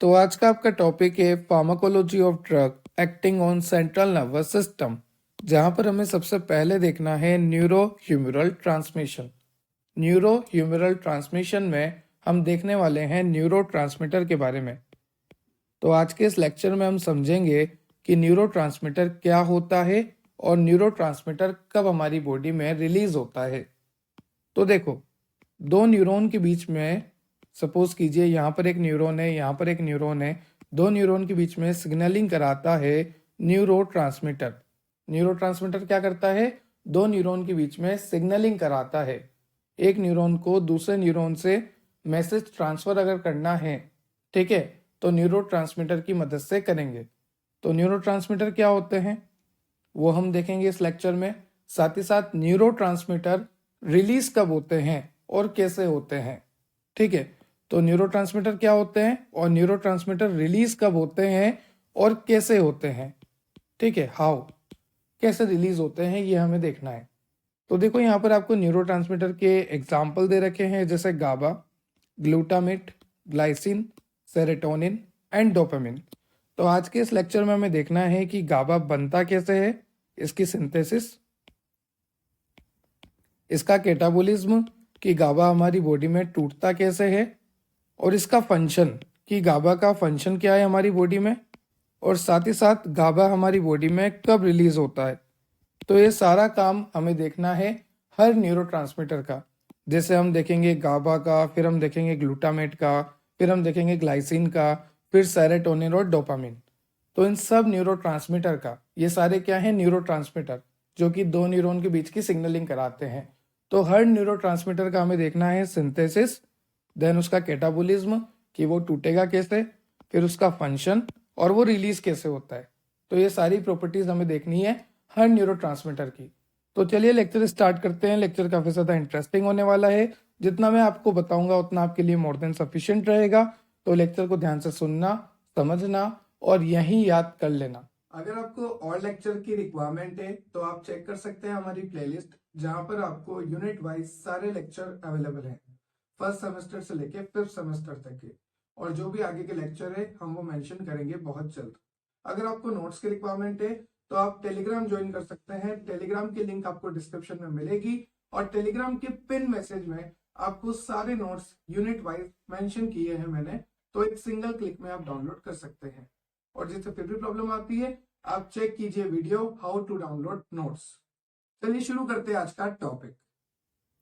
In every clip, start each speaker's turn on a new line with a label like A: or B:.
A: तो आज का आपका टॉपिक है pharmacology of drug acting on central nervous system, जहां पर हमें सबसे पहले देखना है neuro humoral transmission. Neuro humoral transmission में हम देखने वाले हैं न्यूरो ट्रांसमीटर के बारे में। तो आज के इस लेक्चर में हम समझेंगे कि न्यूरो ट्रांसमीटर क्या होता है और न्यूरो ट्रांसमीटर कब हमारी बॉडी में रिलीज होता है। तो देखो, दो न्यूरॉन के बीच में सपोज कीजिए यहाँ पर एक न्यूरॉन है, यहाँ पर एक न्यूरॉन है, दो न्यूरॉन के बीच में सिग्नलिंग कराता है न्यूरोट्रांसमीटर। न्यूरोट्रांसमीटर क्या करता है? दो न्यूरॉन के बीच में सिग्नलिंग कराता है। एक न्यूरॉन को दूसरे न्यूरॉन से मैसेज ट्रांसफर अगर करना है, ठीक है, तो न्यूरोट्रांसमीटर की मदद से करेंगे। तो न्यूरोट्रांसमीटर क्या होते हैं वो हम देखेंगे इस लेक्चर में। साथ ही साथ न्यूरोट्रांसमीटर रिलीज कब होते हैं और कैसे होते हैं, ठीक है। तो न्यूरोट्रांसमीटर क्या होते हैं और न्यूरोट्रांसमीटर रिलीज कब होते हैं और कैसे होते हैं, ठीक है। हाउ, कैसे रिलीज होते हैं ये हमें देखना है। तो देखो, यहाँ पर आपको न्यूरोट्रांसमीटर के एग्जाम्पल दे रखे हैं, जैसे GABA, glutamate, glycine, serotonin and dopamine. तो आज के इस लेक्चर में हमें देखना है कि गाबा बनता कैसे है, इसकी सिंथेसिस, इसका कैटाबोलिज्म कि गाबा हमारी बॉडी में टूटता कैसे है, और इसका फंक्शन कि गाबा का फंक्शन क्या है हमारी बॉडी में, और साथ ही साथ गाबा हमारी बॉडी में कब रिलीज होता है। तो ये सारा काम हमें देखना है हर न्यूरोट्रांसमीटर का। जैसे हम देखेंगे गाबा का, फिर हम देखेंगे ग्लूटामेट का, फिर हम देखेंगे ग्लाइसिन का, फिर सेरोटोनिन और डोपामिन। तो इन सब न्यूरोट्रांसमीटर का, ये सारे क्या है? न्यूरोट्रांसमीटर, जो कि दो न्यूरॉन के बीच की सिग्नलिंग कराते हैं। तो हर न्यूरोट्रांसमीटर का हमें देखना है सिंथेसिस, देन उसका कैटाबोलिज्म कि वो टूटेगा कैसे, फिर उसका फंक्शन और वो रिलीज कैसे होता है। तो ये सारी प्रॉपर्टीज हमें देखनी है हर न्यूरोट्रांसमीटर की। तो चलिए लेक्चर स्टार्ट करते हैं। लेक्चर काफी ज्यादा इंटरेस्टिंग होने वाला है। जितना मैं आपको बताऊंगा उतना आपके लिए मोर देन सफिशिएंट रहेगा। तो लेक्चर को ध्यान से सुनना, समझना और यही याद कर लेना। अगर आपको और लेक्चर की रिक्वायरमेंट है तो आप चेक कर सकते हैं हमारी प्लेलिस्ट, जहां पर आपको यूनिट वाइज सारे लेक्चर अवेलेबल हैं, फर्स्ट सेमेस्टर से लेके फिफ्थ सेमेस्टर तक के। और जो भी आगे के लेक्चर है हम वो मेंशन करेंगे बहुत जल्द। अगर आपको नोट्स की रिक्वायरमेंट है तो आप टेलीग्राम ज्वाइन कर सकते हैं। टेलीग्राम की लिंक आपको डिस्क्रिप्शन में मिलेगी, और टेलीग्राम के पिन मैसेज में आपको सारे नोट्स यूनिट वाइज मेंशन किए हैं मैंने, तो एक सिंगल क्लिक में आप डाउनलोड कर सकते हैं। और जिससे फिर भी प्रॉब्लम आती है आप चेक कीजिए video how to download notes. चलिए शुरू करते हैं आज का टॉपिक।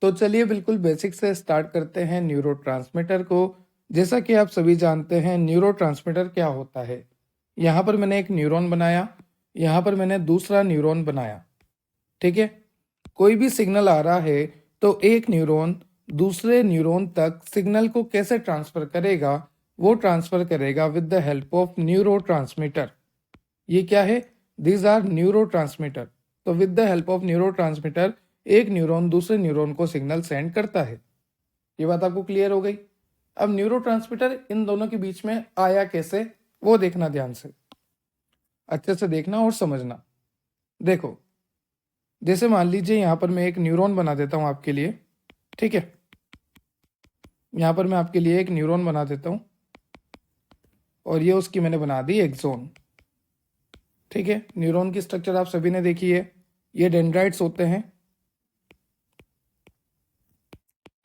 A: तो चलिए बिल्कुल बेसिक से स्टार्ट करते हैं न्यूरोट्रांसमीटर को। जैसा कि आप सभी जानते हैं न्यूरोट्रांसमीटर क्या होता है। यहाँ पर मैंने एक न्यूरॉन बनाया, यहाँ पर मैंने दूसरा न्यूरॉन बनाया, ठीक है। कोई भी सिग्नल आ रहा है तो एक न्यूरॉन दूसरे न्यूरॉन तक सिग्नल को कैसे ट्रांसफर करेगा? वो ट्रांसफर करेगा with the help of neurotransmitter. ये क्या है? These are neurotransmitter. तो with the help of neurotransmitter एक न्यूरॉन दूसरे न्यूरॉन को सिग्नल सेंड करता है। ये बात आपको क्लियर हो गई। अब न्यूरोट्रांसमीटर इन दोनों के बीच में आया कैसे वो देखना, ध्यान से अच्छे से देखना और समझना। देखो, जैसे मान लीजिए यहाँ पर मैं एक न्यूरॉन बना देता हूँ आपके लिए, ठीक है। यहाँ पर मैं आपके लिए एक न्यूरॉन बना देता हूँ और ये उसकी मैंने बना दी एक्सोन, ठीक है। न्यूरॉन की स्ट्रक्चर आप सभी ने देखी है, ये डेंड्राइट्स होते हैं।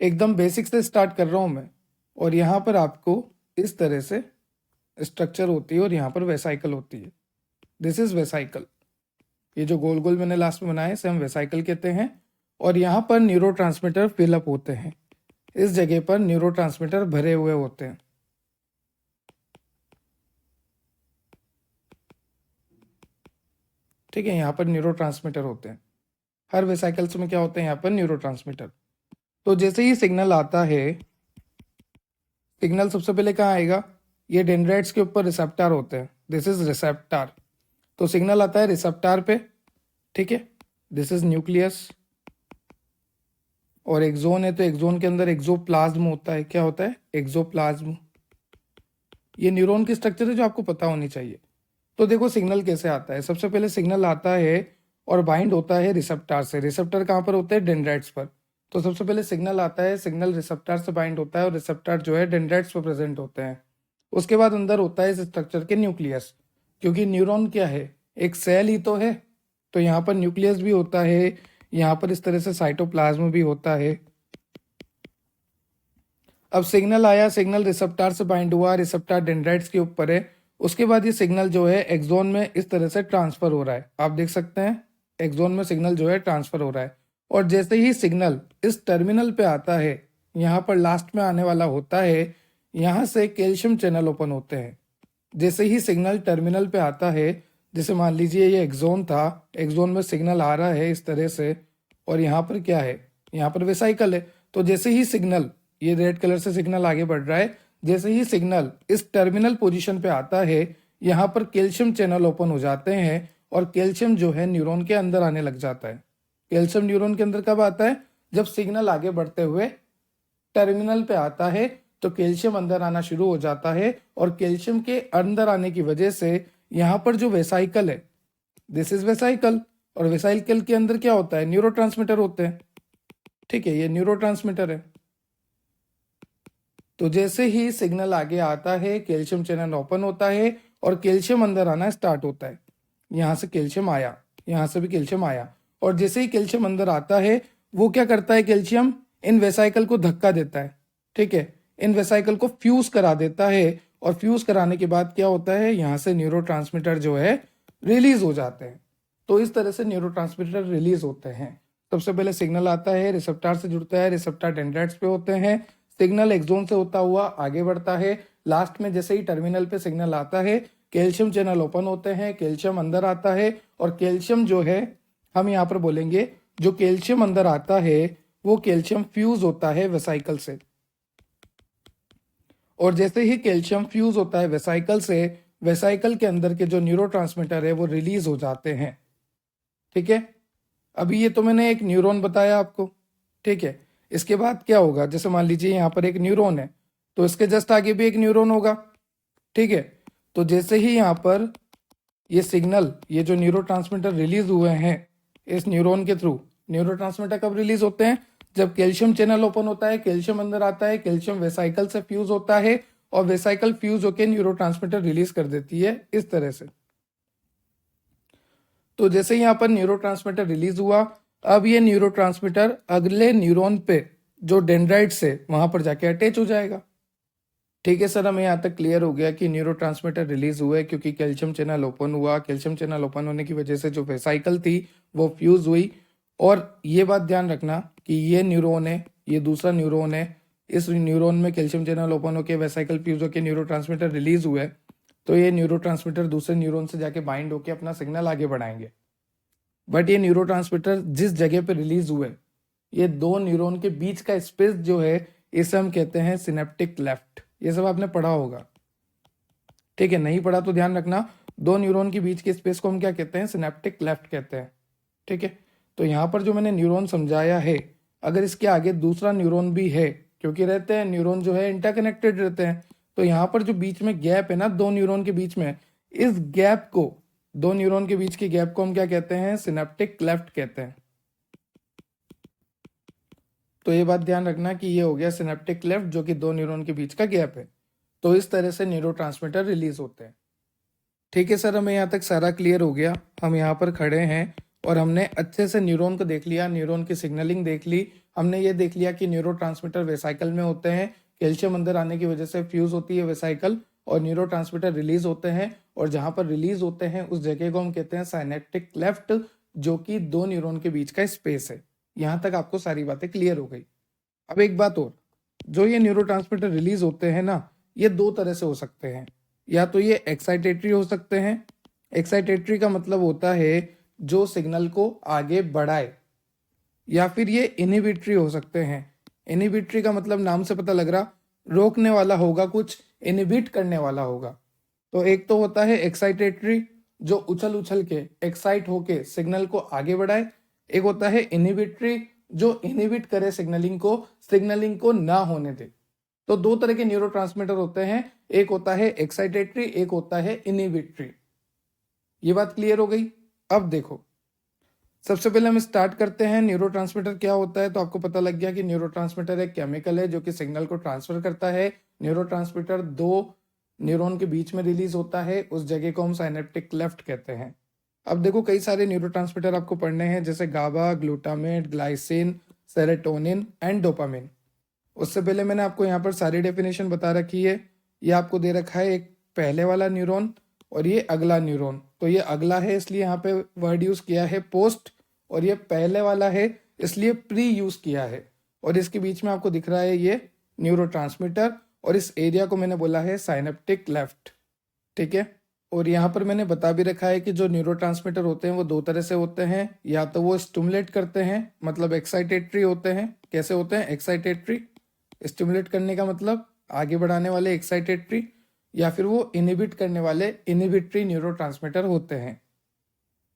A: एकदम बेसिक से स्टार्ट कर रहा हूं मैं, और यहाँ पर आपको इस तरह से स्ट्रक्चर होती है और यहाँ पर वेसाइकल होती है। This is vesicle. ये जो गोल गोल मैंने लास्ट में बनाया इसे हम वेसाइकल कहते हैं। और यहाँ पर न्यूरोट्रांसमीटर फिलअप होते हैं, इस जगह पर न्यूरोट्रांसमीटर भरे हुए होते हैं, ठीक है। यहाँ पर न्यूरोट्रांसमीटर होते हैं, हर वेसाइकल्स में क्या होते हैं? यहाँ पर न्यूरोट्रांसमीटर। तो जैसे ही सिग्नल आता है, सिग्नल सबसे पहले कहाँ आएगा? ये डेंड्राइट्स के ऊपर रिसेप्टर होते हैं, दिस इज रिसेप्टर। तो सिग्नल आता है रिसेप्टर पे, ठीक है। This is nucleus. और एक्सोन है तो एक्सोन के अंदर एक्सोप्लाज्म होता है। क्या होता है? एक्सोप्लाज्म। ये न्यूरॉन की स्ट्रक्चर है जो आपको पता होनी चाहिए। तो देखो सिग्नल कैसे आता है। सबसे पहले सिग्नल आता है और बाइंड होता है रिसेप्टर से। रिसेप्टर कहाँ पर होते हैं? डेंड्राइट्स पर। तो सबसे पहले सिग्नल आता है, सिग्नल रिसेप्टर से बाइंड होता है और रिसेप्टर जो है डेंड्राइट्स पर प्रेजेंट होते हैं। उसके बाद अंदर होता है इस स्ट्रक्चर के न्यूक्लियस, क्योंकि न्यूरॉन क्या है, एक सेल ही तो है, तो यहाँ पर न्यूक्लियस भी होता है, यहाँ पर इस तरह से साइटोप्लाज्म भी होता है। अब सिग्नल आया, सिग्नल रिसेप्टर से बाइंड हुआ, रिसेप्टर डेंड्राइट्स के ऊपर है। उसके बाद ये सिग्नल जो है एक्सोन में इस तरह से ट्रांसफर हो रहा है, आप देख सकते हैं एक्सोन में सिग्नल जो है ट्रांसफर हो रहा है। और जैसे ही सिग्नल इस टर्मिनल पे आता है, यहाँ पर लास्ट में आने वाला होता है, यहाँ से कैल्शियम चैनल ओपन होते हैं। जैसे ही सिग्नल टर्मिनल पे आता है, जैसे मान लीजिए ये एक्सोन था, एक्सोन में सिग्नल आ रहा है इस तरह से, और यहाँ पर क्या है, यहाँ पर वेसाइकल है। तो जैसे ही सिग्नल, ये रेड कलर से सिग्नल आगे बढ़ रहा है, जैसे ही सिग्नल इस टर्मिनल पोजीशन पे आता है, यहाँ पर कैल्शियम चैनल ओपन हो जाते हैं और कैल्शियम जो है न्यूरॉन के अंदर आने लग जाता है। कैल्शियम न्यूरॉन के अंदर कब आता है, जब सिग्नल आगे बढ़ते हुए टर्मिनल पे आता है, तो कैल्शियम अंदर आना शुरू हो जाता है। और कैल्शियम के अंदर आने की वजह से यहाँ पर जो वेसाइकल है, दिस इज वेसाइकल, और वेसाइकल के अंदर क्या होता है, न्यूरोट्रांसमीटर होते हैं। ठीक है, ये न्यूरोट्रांसमीटर है। तो जैसे ही सिग्नल आगे आता है, कैल्शियम चैनल ओपन होता है और कैल्शियम अंदर आना स्टार्ट होता है। यहाँ से कैल्शियम आया, यहाँ से भी कैल्शियम आया, और जैसे ही कैल्शियम अंदर आता है, वो क्या करता है, कैल्शियम इन वेसाइकल को धक्का देता है। ठीक है, इन वेसाइकल को फ्यूज करा देता है, और फ्यूज कराने के बाद क्या होता है, यहाँ से न्यूरोट्रांसमीटर जो है रिलीज हो जाते हैं। तो इस तरह से न्यूरोट्रांसमीटर रिलीज होते हैं। सबसे पहले सिग्नल आता है, रिसेप्टर से जुड़ता है, रिसेप्टर डेंड्राइट्स पे होते हैं, सिग्नल एक्सोन से होता हुआ आगे बढ़ता है। लास्ट में जैसे ही टर्मिनल पे सिग्नल आता है, कैल्शियम चैनल ओपन होते हैं, कैल्शियम अंदर आता है, और कैल्शियम जो है, हम यहाँ पर बोलेंगे, जो कैल्शियम अंदर आता है वो कैल्शियम फ्यूज होता है वेसाइकल से। और जैसे ही कैल्शियम फ्यूज होता है वेसाइकल से, वेसाइकल के अंदर के जो न्यूरोट्रांसमीटर है वो रिलीज हो जाते हैं। ठीक है, अभी ये तो मैंने एक न्यूरॉन बताया आपको। ठीक है, इसके बाद क्या होगा, जैसे मान लीजिए यहाँ पर एक न्यूरॉन है, तो इसके जस्ट आगे भी एक न्यूरॉन होगा। ठीक है, तो जैसे ही यहाँ पर ये सिग्नल, ये जो न्यूरोट्रांसमीटर रिलीज हुए हैं इस न्यूरॉन के थ्रू, न्यूरोट्रांसमीटर कब रिलीज होते हैं, जब कैल्शियम चैनल ओपन होता है, कैल्शियम अंदर आता है, कैल्शियम वेसाइकल से फ्यूज होता है, और वेसाइकल फ्यूज होकर न्यूरोट्रांसमीटर रिलीज कर देती है इस तरह से। तो जैसे यहाँ पर न्यूरोट्रांसमीटर रिलीज हुआ, अब ये न्यूरोट्रांसमीटर अगले न्यूरॉन पे जो डेंड्राइट्स है वहां पर जाके अटैच हो जाएगा। ठीक है सर, हमें यहाँ तक क्लियर हो गया कि न्यूरोट्रांसमीटर रिलीज हुए क्योंकि कैल्शियम चैनल ओपन हुआ। कैल्शियम चैनल ओपन होने की वजह से जो वेसाइकल थी वो फ्यूज हुई। और ये बात ध्यान रखना कि ये न्यूरॉन है, ये दूसरा न्यूरॉन है, इस न्यूरॉन में कैल्शियम चैनल ओपन होकर वेसाइकल फ्यूज होकर न्यूरोट्रांसमीटर रिलीज हुए, तो ये न्यूरोट्रांसमीटर दूसरे न्यूरॉन से जाके बाइंड होकर अपना सिग्नल आगे बढ़ाएंगे। बट ये न्यूरोट्रांसमीटर जिस जगह पे रिलीज हुए, ये दो न्यूरॉन के बीच का स्पेस जो है, इसे हम कहते हैं सिनेप्टिक लेफ्ट। ये सब आपने पढ़ा होगा। ठीक है, नहीं पढ़ा तो ध्यान रखना, दो न्यूरॉन के बीच के स्पेस को हम क्या कहते हैं, सिनेप्टिक लेफ्ट कहते हैं। ठीक है, तो यहाँ पर जो मैंने न्यूरॉन समझाया है, अगर इसके आगे दूसरा न्यूरॉन भी है, क्योंकि रहते हैं न्यूरॉन जो है इंटरकनेक्टेड रहते हैं, तो यहाँ पर जो बीच में गैप है ना दो न्यूरॉन के बीच में, इस गैप को, दो न्यूरॉन के बीच के गैप को हम क्या कहते हैं, सिनेप्टिक लेफ्ट कहते हैं। तो ये बात ध्यान रखना कि ये हो गया सिनेप्टिक लेफ्ट, जो कि दो न्यूरॉन के बीच का गैप है। तो इस तरह से न्यूरोट्रांसमीटर रिलीज होते हैं। ठीक है सर, हमें यहाँ तक सारा क्लियर हो गया। हम यहाँ पर खड़े हैं और हमने अच्छे से न्यूरॉन को देख लिया, न्यूरॉन की सिग्नलिंग देख ली, हमने ये देख लिया कि न्यूरोट्रांसमीटर वेसाइकल में होते हैं, कैल्शियम अंदर आने की वजह से फ्यूज होती है वेसाइकल, और न्यूरोट्रांसमीटर रिलीज होते हैं, और जहां पर रिलीज होते हैं उस जगह को हम कहते हैं साइनेप्टिक लेफ्ट, जो कि दो न्यूरॉन के बीच का स्पेस है। यहाँ तक आपको सारी बातें क्लियर हो गई। अब एक बात और, जो ये न्यूरोट्रांसमीटर रिलीज होते हैं ना, ये दो तरह से हो सकते हैं। या तो ये एक्साइटेटरी हो सकते हैं, एक्साइटेटरी का मतलब होता है जो सिग्नल को आगे बढ़ाए, या फिर ये इनहिबिटरी हो सकते हैं। इनहिबिटरी का मतलब नाम से पता लग रहा, रोकने वाला होगा, कुछ इनहिबिट करने वाला होगा। तो एक तो होता है एक्साइटेटरी, जो उछल उछल के, एक्साइट होके सिग्नल को आगे बढ़ाए। एक होता है इनहिबिटरी, जो इनहिबिट करे सिग्नलिंग को ना होने दे। तो दो तरह के न्यूरोट्रांसमीटर होते हैं, एक होता है एक्साइटेटरी, एक होता है इनहिबिटरी। ये बात क्लियर हो गई। अब देखो, सबसे पहले हम स्टार्ट करते हैं न्यूरोट्रांसमीटर क्या होता है। तो आपको पता लग गया कि न्यूरोट्रांसमीटर एक केमिकल है जो कि सिग्नल को ट्रांसफर करता है। न्यूरोट्रांसमीटर दो न्यूरॉन के बीच में रिलीज होता है, उस जगह को हम साइनेप्टिक लेफ्ट कहते हैं। अब देखो कई सारे न्यूरोट्रांसमीटर आपको पढ़ने हैं, जैसे GABA, glutamate, glycine, serotonin and dopamine. उससे पहले मैंने आपको यहाँ पर सारी डेफिनेशन बता रखी है। ये आपको दे रखा है एक पहले वाला न्यूरॉन और ये अगला न्यूरॉन। तो ये अगला है इसलिए यहाँ पे वर्ड यूज किया है पोस्ट, और ये पहले वाला है इसलिए प्री यूज किया है। और इसके बीच में आपको दिख रहा है ये न्यूरोट्रांसमीटर, और इस एरिया को मैंने बोला है साइनेप्टिक लेफ्ट। ठीक है। और यहाँ पर मैंने बता भी रखा है कि जो न्यूरोट्रांसमीटर होते हैं वो दो तरह से होते हैं। या तो वो स्टिमुलेट करते हैं, मतलब एक्साइटेटरी होते हैं। कैसे होते हैं? एक्साइटेटरी, स्टिमुलेट करने का मतलब आगे बढ़ाने वाले एक्साइटेटरी, या फिर वो इनहिबिट करने वाले इनहिबिटरी न्यूरोट्रांसमीटर होते हैं।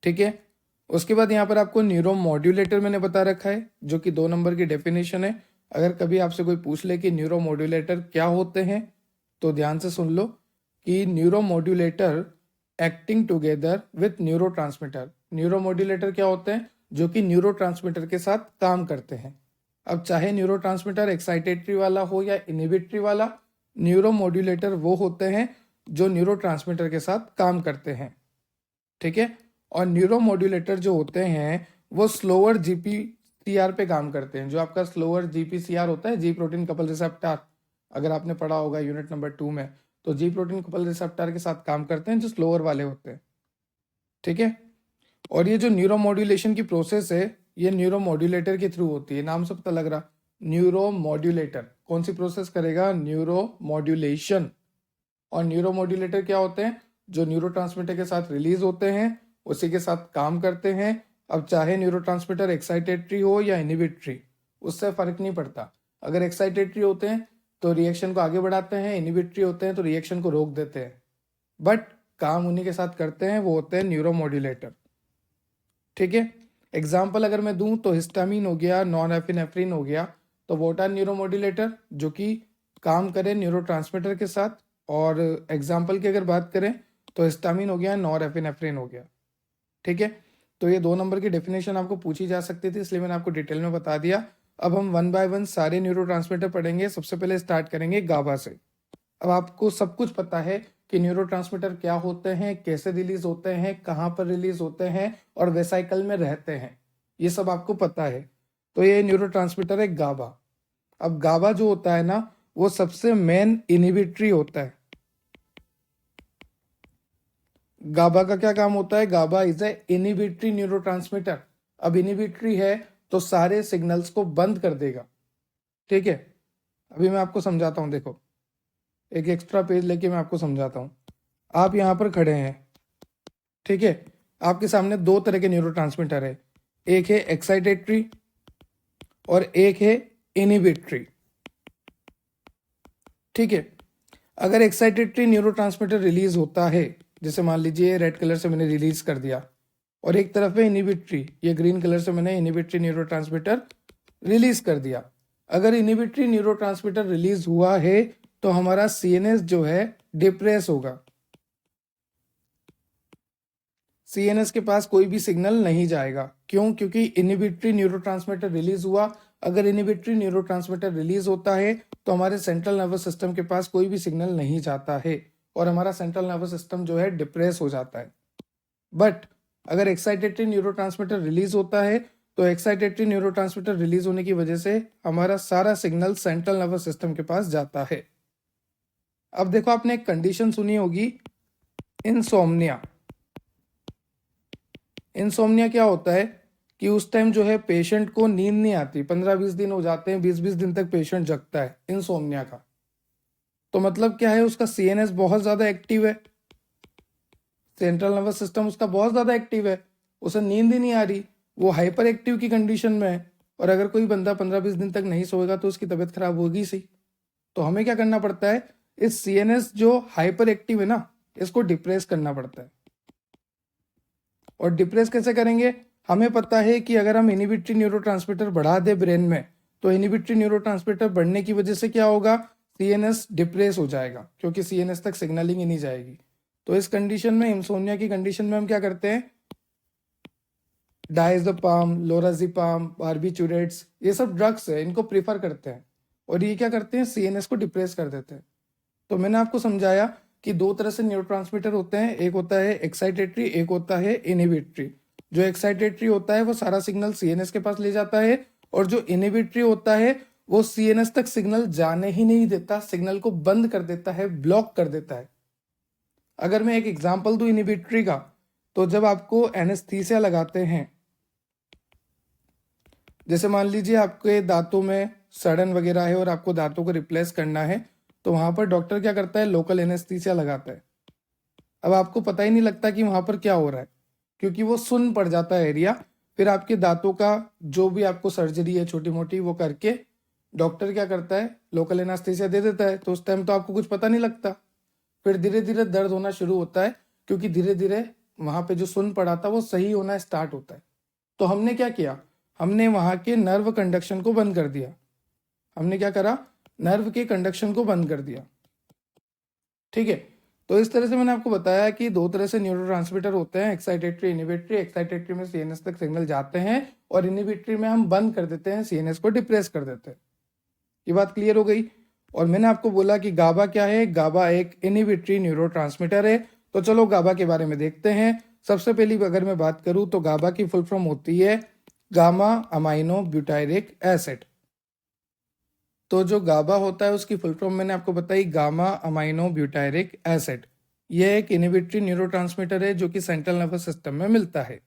A: ठीक है। उसके बाद यहाँ पर आपको न्यूरोमॉड्यूलेटर मैंने बता रखा है, जो कि 2 नंबर की डेफिनेशन है। अगर कभी आपसे कोई पूछ ले कि न्यूरोमॉड्यूलेटर क्या होते हैं, तो ध्यान से सुन लो कि न्यूरोमॉड्यूलेटर एक्टिंग टुगेदर विथ न्यूरोट्रांसमीटर। न्यूरोमॉड्यूलेटर क्या होते हैं? जो कि न्यूरोट्रांसमीटर के साथ काम करते हैं। अब चाहे न्यूरोट्रांसमीटर एक्साइटेटरी वाला हो या इनहिबिटरी वाला, न्यूरोमॉड्यूलेटर वो होते हैं जो न्यूरोट्रांसमीटर के साथ काम करते हैं। ठीक है। और न्यूरोमॉड्यूलेटर जो होते हैं वो स्लोअर जीपीसीआर पे काम करते हैं। जो आपका स्लोअर जीपीसीआर होता है, जी प्रोटीन कपल रिसेप्टर, अगर आपने पढ़ा होगा यूनिट नंबर 2 में, तो जी प्रोटीन कपल रिसेप्टर के साथ काम करते हैं जो स्लोअर वाले होते हैं। ठीक है। और ये जो न्यूरोमॉड्यूलेशन की प्रोसेस है, ये न्यूरोमॉड्यूलेटर के थ्रू होती है। नाम से पता लग रहा, न्यूरोमॉड्यूलेटर कौन सी प्रोसेस करेगा? न्यूरोमॉड्यूलेशन। और न्यूरोमॉड्यूलेटर क्या होते हैं? जो न्यूरोट्रांसमीटर के साथ रिलीज होते हैं, उसी के साथ काम करते हैं। अब चाहे न्यूरोट्रांसमीटर एक्साइटेटरी हो या इनहिबिटरी, उससे फर्क नहीं पड़ता। अगर एक्साइटेटरी होते हैं तो रिएक्शन को आगे बढ़ाते हैं, इनहिबिटरी होते हैं तो रिएक्शन को रोक देते हैं, बट काम उन्हीं के साथ करते हैं, वो होते हैं न्यूरोमॉड्यूलेटर। ठीक है। एग्जाम्पल अगर मैं दूं तो हिस्टामिन हो गया, नॉन एफिनेफ्रिन हो गया, तो वो होता है न्यूरोमॉड्यूलेटर जो कि काम करे न्यूरोट्रांसमीटर के साथ। और एग्जाम्पल की अगर बात करें तो हिस्टामिन हो गया, नॉर एफिनेफ्रिन हो गया। ठीक है। तो ये 2 नंबर की डेफिनेशन आपको पूछी जा सकती थी, इसलिए मैंने आपको डिटेल में बता दिया। अब हम 1 बाय 1 सारे न्यूरोट्रांसमीटर पढ़ेंगे। सबसे पहले स्टार्ट करेंगे गाबा से। अब आपको सब कुछ पता है कि न्यूरोट्रांसमीटर क्या होते हैं, कैसे रिलीज होते हैं, कहाँ पर रिलीज होते हैं और वेसाइकल में रहते हैं, ये सब आपको पता है। तो ये न्यूरोट्रांसमीटर है गाबा। अब गाबा जो होता है ना, वो सबसे मेन इनहिबिटरी होता है। गाबा का क्या काम होता है? गाबा इज ए इनहिबिटरी न्यूरोट्रांसमीटर। अब इनहिबिटरी है तो सारे सिग्नल्स को बंद कर देगा। ठीक है। अभी मैं आपको समझाता हूं, देखो एक एक्स्ट्रा पेज लेके मैं आपको समझाता हूं। आप यहां पर खड़े हैं, ठीक है। आपके सामने 2 तरह के न्यूरोट्रांसमीटर है, एक है एक्साइटेटरी और एक है इनहिबिटरी। ठीक है। अगर एक्साइटेटरी न्यूरोट्रांसमीटर रिलीज होता है, जैसे मान लीजिए रेड कलर से मैंने रिलीज कर दिया, और एक तरफ है इनहिबिटरी, ये ग्रीन कलर से मैंने इनहिबिटरी न्यूरोट्रांसमीटर रिलीज कर दिया। अगर इनहिबिटरी न्यूरोट्रांसमीटर रिलीज हुआ है तो हमारा सीएनएस जो है डिप्रेस होगा। सीएनएस के पास कोई भी सिग्नल नहीं जाएगा। क्यों? क्योंकि इनहिबिटरी न्यूरोट्रांसमीटर रिलीज हुआ। अगर इनहिबिटरी न्यूरोट्रांसमीटर रिलीज होता है तो हमारे सेंट्रल नर्वस सिस्टम के पास कोई भी सिग्नल नहीं जाता है और हमारा सेंट्रल नर्वस सिस्टम जो है डिप्रेस हो जाता है। बट अगर एक्साइटेटरी न्यूरोट्रांसमीटर रिलीज होता है तो एक्साइटेटरी न्यूरोट्रांसमीटर रिलीज होने की वजह से हमारा सारा सिग्नल सेंट्रल नर्वस सिस्टम के पास जाता है। अब देखो, आपने एक कंडीशन सुनी होगी, इंसोम्निया। इंसोम्निया क्या होता है कि उस टाइम जो है पेशेंट को नींद नहीं आती, 15-20 दिन हो जाते हैं, 20-20 दिन तक पेशेंट जगता है इंसोम्निया का। तो मतलब क्या है? उसका सीएनएस बहुत ज्यादा एक्टिव है, सेंट्रल नर्वस सिस्टम उसका बहुत ज्यादा एक्टिव है, उसे नींद ही नहीं आ रही, वो हाइपर एक्टिव की कंडीशन में है। और अगर कोई बंदा 15-20 दिन तक नहीं सोएगा तो उसकी तबीयत खराब होगी सी। तो हमें क्या करना पड़ता है? इस सीएनएस जो हाइपर एक्टिव है ना, इसको डिप्रेस करना पड़ता है। और डिप्रेस कैसे करेंगे? हमें पता है कि अगर हम इनहिबिटरी न्यूरोट्रांसमीटर बढ़ा दे ब्रेन में, तो इनहिबिटरी न्यूरोट्रांसमीटर बढ़ने की वजह से क्या होगा? सीएनएस डिप्रेस हो जाएगा, क्योंकि सीएनएस तक सिग्नलिंग ही नहीं जाएगी। तो इस कंडीशन में, इंसोम्निया की कंडीशन में, हम क्या करते हैं? डायज़ेपाम, लोराज़ेपाम, बार्बिटूरेट्स, ये सब ड्रग्स है, इनको प्रीफर करते हैं। और ये क्या करते हैं? सीएनएस को डिप्रेस कर देते हैं। तो मैंने आपको समझाया कि दो तरह से न्यूरोट्रांसमीटर होते हैं, एक होता है एक्साइटेटरी, एक होता है इनहिबिटरी। जो एक्साइटेटरी होता है वो सारा सिग्नल सीएनएस के पास ले जाता है, और जो इनहिबिटरी होता है वो सीएनएस तक सिग्नल जाने ही नहीं देता, सिग्नल को बंद कर देता है, ब्लॉक कर देता है। अगर मैं एक एग्जांपल दूं इनहिबिटरी का, तो जब आपको एनेस्थीसिया लगाते हैं, जैसे मान लीजिए आपके दांतों में सड़न वगैरह है और आपको दांतों को रिप्लेस करना है, तो वहां पर डॉक्टर क्या करता है, लोकल एनेस्थीसिया लगाता है। अब आपको पता ही नहीं लगता कि वहां पर क्या हो रहा है, क्योंकि वो सुन्न पड़ जाता है एरिया। फिर आपके दांतों का जो भी आपको सर्जरी है छोटी मोटी वो करके डॉक्टर क्या करता है, लोकल एनेस्थीसिया दे देता है। तो उस टाइम तो आपको कुछ पता नहीं लगता, फिर धीरे धीरे दर्द होना शुरू होता है, क्योंकि धीरे धीरे वहां पे जो सुन्न पड़ा था वो सही होना स्टार्ट होता है। तो हमने क्या किया, हमने वहां के नर्व कंडक्शन को बंद कर दिया। हमने क्या करा, नर्व के कंडक्शन को बंद कर दिया। ठीक है, तो इस तरह से मैंने आपको बताया कि दो तरह से न्यूरोट्रांसमीटर होते हैं, एक्साइटेटरी, इनहिबिटरी। एक्साइटेटरी में सीएनएस तक सिग्नल जाते हैं और इनहिबिटरी में हम बंद कर देते हैं, सीएनएस को डिप्रेस कर देते हैं। ये बात क्लियर हो गई। और मैंने आपको बोला कि गाबा क्या है, गाबा एक इनहिबिटरी न्यूरोट्रांसमीटर है। तो चलो गाबा के बारे में देखते हैं। सबसे पहली अगर मैं बात करूं तो गाबा की फुल फॉर्म होती है गामा अमाइनो ब्यूटायरिक एसिड। तो जो गाबा होता है उसकी फुल फॉर्म मैंने आपको बताई, गामा अमाइनो ब्यूटायरिक एसिड। यह एक इनहिबिटरी न्यूरोट्रांसमीटर है जो कि सेंट्रल नर्वस सिस्टम में मिलता है।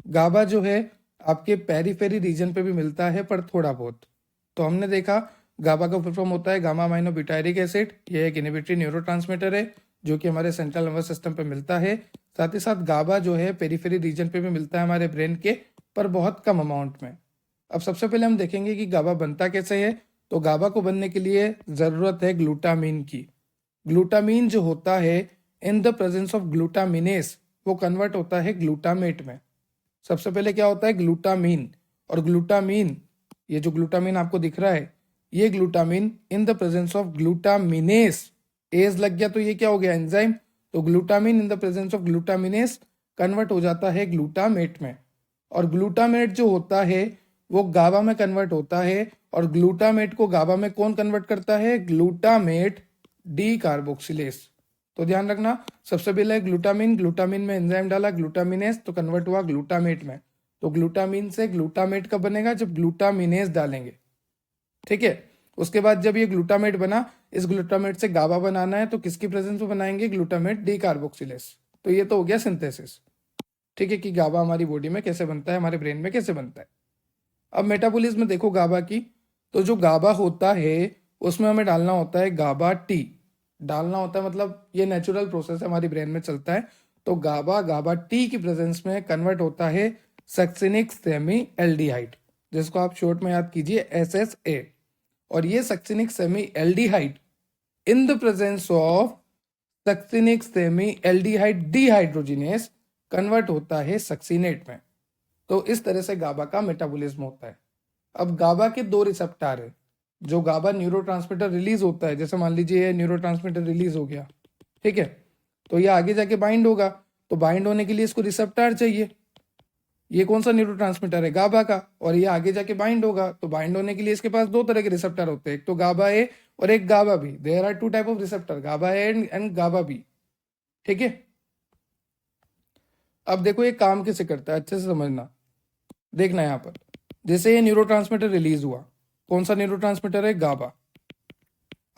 A: गाबा जो है आपके पेरीफेरी रीजन पे भी मिलता है, पर थोड़ा बहुत। तो हमने देखा गाबा का फुल फॉर्म होता है गामा अमाइनो ब्यूटायरिक एसिड। यह एक इनहिबिटरी न्यूरोट्रांसमीटर है जो कि हमारे सेंट्रल नर्वस सिस्टम पे मिलता है। साथ ही साथ गाबा जो है पेरीफेरी रीजन पे भी मिलता है हमारे ब्रेन के, पर बहुत कम अमाउंट में। अब सबसे पहले हम देखेंगे कि गाबा बनता कैसे है। तो गाबा को बनने के लिए जरूरत है ग्लूटामीन की। ग्लूटामीन जो होता है इन द प्रेजेंस ऑफ ग्लूटामिनेस वो कन्वर्ट होता है ग्लूटामेट में। सबसे पहले क्या होता है, ग्लूटामीन। और ग्लूटामीन, ये जो ग्लूटामीन आपको दिख रहा है, ये glutamine in the presence of glutaminase, ase लग गया तो ये क्या हो गया, एंजाइम। तो glutamine in the presence of glutaminase convert हो जाता है ग्लूटामेट में। और ग्लूटामेट जो होता है वो गाबा में कन्वर्ट होता है। और ग्लूटामेट को गाबा में कौन कन्वर्ट करता है, ग्लूटामेट डी कार्बोक्सिलेस। तो ध्यान रखना, सबसे पहले ग्लूटामिन, ग्लूटामिन में एंजाइम डाला ग्लूटामिनेस, तो कन्वर्ट हुआ ग्लूटामेट में। तो ग्लूटामिन से ग्लूटामेट कब बनेगा, जब ग्लूटामिनेस डालेंगे। ठीक है, उसके बाद जब ये ग्लूटामेट बना, इस ग्लूटामेट से गाबा बनाना है तो किसकी प्रेजेंस में बनाएंगे, ग्लूटामेट डी कार्बोक्सिलेस। तो ये तो हो गया सिंथेसिस। ठीक है, कि गाबा हमारी बॉडी में कैसे बनता है, हमारे ब्रेन में कैसे बनता है। अब मेटाबॉलिज्म में देखो गाबा की, तो जो गाबा होता है उसमें हमें डालना होता है गाबा टी। डालना होता है मतलब ये नेचुरल प्रोसेस है, हमारी ब्रेन में चलता है। तो गाबा, गाबा टी की प्रेजेंस में कन्वर्ट होता है सक्सिनिक सेमी एल्डिहाइड, जिसको आप शॉर्ट में याद कीजिए SSA। और ये succinic semi aldehyde in the presence of succinic semi aldehyde dehydrogenase convert होता है सक्सीनेट में। तो इस तरह से गाबा का मेटाबॉलिज्म होता है। अब गाबा के दो रिसेप्टर है। जो गाबा न्यूरोट्रांसमीटर रिलीज होता है, जैसे मान लीजिए ये न्यूरोट्रांसमीटर रिलीज हो गया, ठीक है, तो ये आगे जाके बाइंड होगा। तो बाइंड होने के लिए इसको रिसेप्टर चाहिए। ये कौन सा न्यूरोट्रांसमीटर है, गाबा का। और ये आगे जाके बाइंड होगा, तो बाइंड होने के लिए इसके पास दो तरह के रिसेप्टर होते हैं, एक तो गाबा ए और एक GABA B. There are two type of receptor, GABA A and GABA B. ठीक है, अब देखो ये काम कैसे करता है, अच्छे से समझना। देखना यहाँ पर, जैसे ये न्यूरोट्रांसमीटर रिलीज हुआ, कौन सा न्यूरोट्रांसमीटर है, गाबा।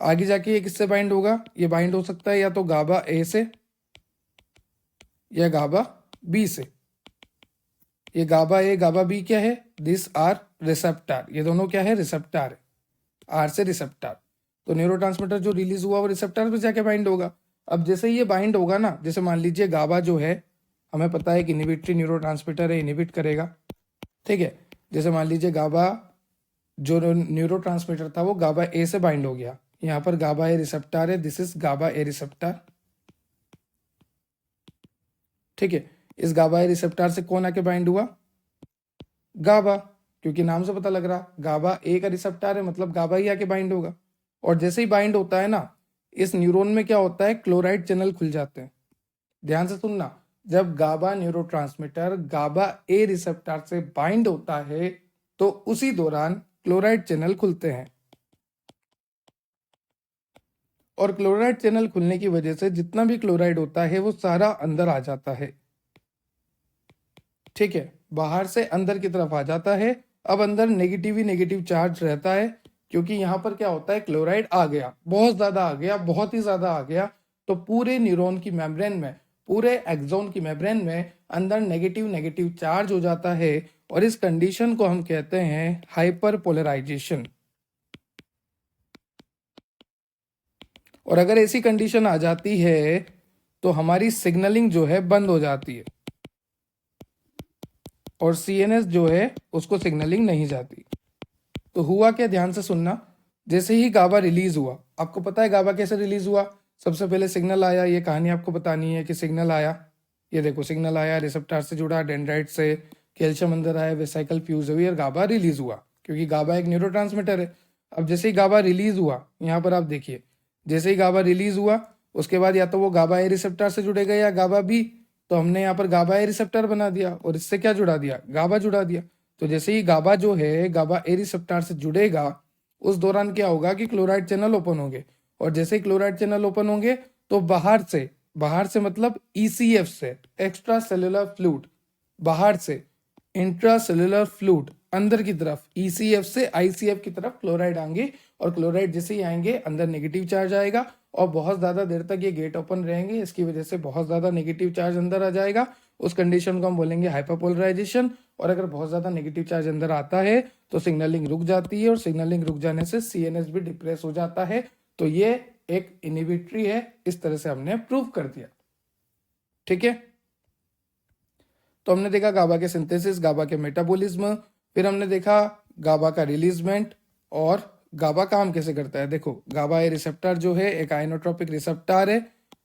A: आगे जाके ये किससे बाइंड होगा, ये बाइंड हो सकता है या तो गाबा ए से या गाबा बी से। ये गाबा ए गाबा बी क्या है, दिस आर रिसेप्टर। ये दोनों क्या है, रिसेप्टर है, आर से रिसेप्टर। तो न्यूरोट्रांसमीटर जो रिलीज हुआ वो रिसेप्टर पे जाके बाइंड होगा। अब जैसे ये बाइंड होगा ना, जैसे मान लीजिए गाबा जो है हमें पता है कि इनहिबिटरी न्यूरोट्रांसमीटर है, इनहिबिट करेगा। ठीक है, जैसे मान लीजिए गाबा जो न्यूरोट्रांसमीटर था वो गाबा ए से बाइंड हो गया। यहाँ पर गाबा ए रिसेप्टर है, this is GABA A receptor. ठीक है, इस गाबा ए रिसेप्टर से कौन आके बाइंड हुआ, गाबा, क्योंकि नाम से पता लग रहा गाबा ए का रिसेप्टर है, मतलब गाबा ही आके बाइंड होगा। और जैसे ही बाइंड होता है ना, इस न्यूरॉन में क्या होता है, क्लोराइड चैनल खुल जाते हैं। ध्यान से सुनना, जब गाबा न्यूरोट्रांसमीटर गाबा ए रिसेप्टर से बाइंड होता है तो उसी दौरान क्लोराइड चैनल खुलते हैं। और क्लोराइड चैनल खुलने की वजह से जितना भी क्लोराइड होता है वो सारा अंदर आ जाता है। ठीक है, बाहर से अंदर की तरफ आ जाता है। अब अंदर नेगेटिव ही नेगेटिव चार्ज रहता है, क्योंकि यहाँ पर क्या होता है, क्लोराइड आ गया, बहुत ज्यादा आ गया, बहुत ही ज्यादा आ गया, तो पूरे न्यूरॉन की मेम्ब्रेन में, पूरे एक्सोन की मेम्ब्रेन में अंदर नेगेटिव नेगेटिव चार्ज हो जाता है, और इस कंडीशन को हम कहते हैं हाइपर पोलराइजेशन। और अगर ऐसी कंडीशन आ जाती है तो हमारी सिग्नलिंग जो है बंद हो जाती है, और सीएनएस जो है उसको सिग्नलिंग नहीं जाती। तो हुआ क्या, ध्यान से सुनना। जैसे ही गाबा रिलीज हुआ, आपको पता है गाबा कैसे रिलीज हुआ, सबसे पहले सिग्नल आया, ये कहानी आपको बतानी है कि सिग्नल आया, ये देखो सिग्नल आया, रिसेप्टर से जुड़ा, डेंड्राइट से, कैल्शियम अंदर आया, वेसाइकल फ्यूज हुई और गाबा रिलीज हुआ, क्योंकि गाबा एक न्यूरोट्रांसमीटर है। अब जैसे ही गाबा रिलीज हुआ, यहाँ पर आप देखिए, जैसे ही गाबा रिलीज हुआ उसके बाद या तो वो गाबा ए रिसेप्टर से जुड़ेगा या गाबा बी, तो हमने यहाँ पर गाबा ए रिसेप्टर बना दिया और इससे क्या जुड़ा दिया, गाबा जुड़ा दिया। तो जैसे ही गाबा जो है गाबा ए रिसेप्टर से जुड़ेगा, उस दौरान क्या होगा कि क्लोराइड चैनल ओपन होंगे, और जैसे ही क्लोराइड चैनल ओपन होंगे तो बाहर से मतलब ईसीएफ से, एक्स्ट्रा सेलुलर फ्लूइड, बाहर से इंट्रा सेलुलर फ्लूइड अंदर की तरफ, ईसीएफ से आईसीएफ की तरफ क्लोराइड आएंगे, और क्लोराइड जैसे ही आएंगे अंदर नेगेटिव चार्ज आएगा, और बहुत ज्यादा देर तक ये गेट ओपन रहेंगे, इसकी वजह से बहुत ज्यादा नेगेटिव चार्ज अंदर आ जाएगा। उस कंडीशन को हम बोलेंगे हाइपरपोलराइजेशन। और अगर बहुत ज्यादा नेगेटिव चार्ज अंदर आता है तो सिग्नलिंग रुक जाती है, और सिग्नलिंग रुक जाने से सीएनएस भी डिप्रेस हो जाता है। तो ये एक इनहिबिटरी है, इस तरह से हमने प्रूव कर दिया। ठीक है, तो हमने देखा गाबा के सिंथेसिस, गाबा के मेटाबॉलिज्म, फिर हमने देखा गाबा का रिलीजमेंट और गाबा काम कैसे करता है। देखो, गाबा ए रिसेप्टर जो है एक आइनोट्रोपिक रिसेप्टर है,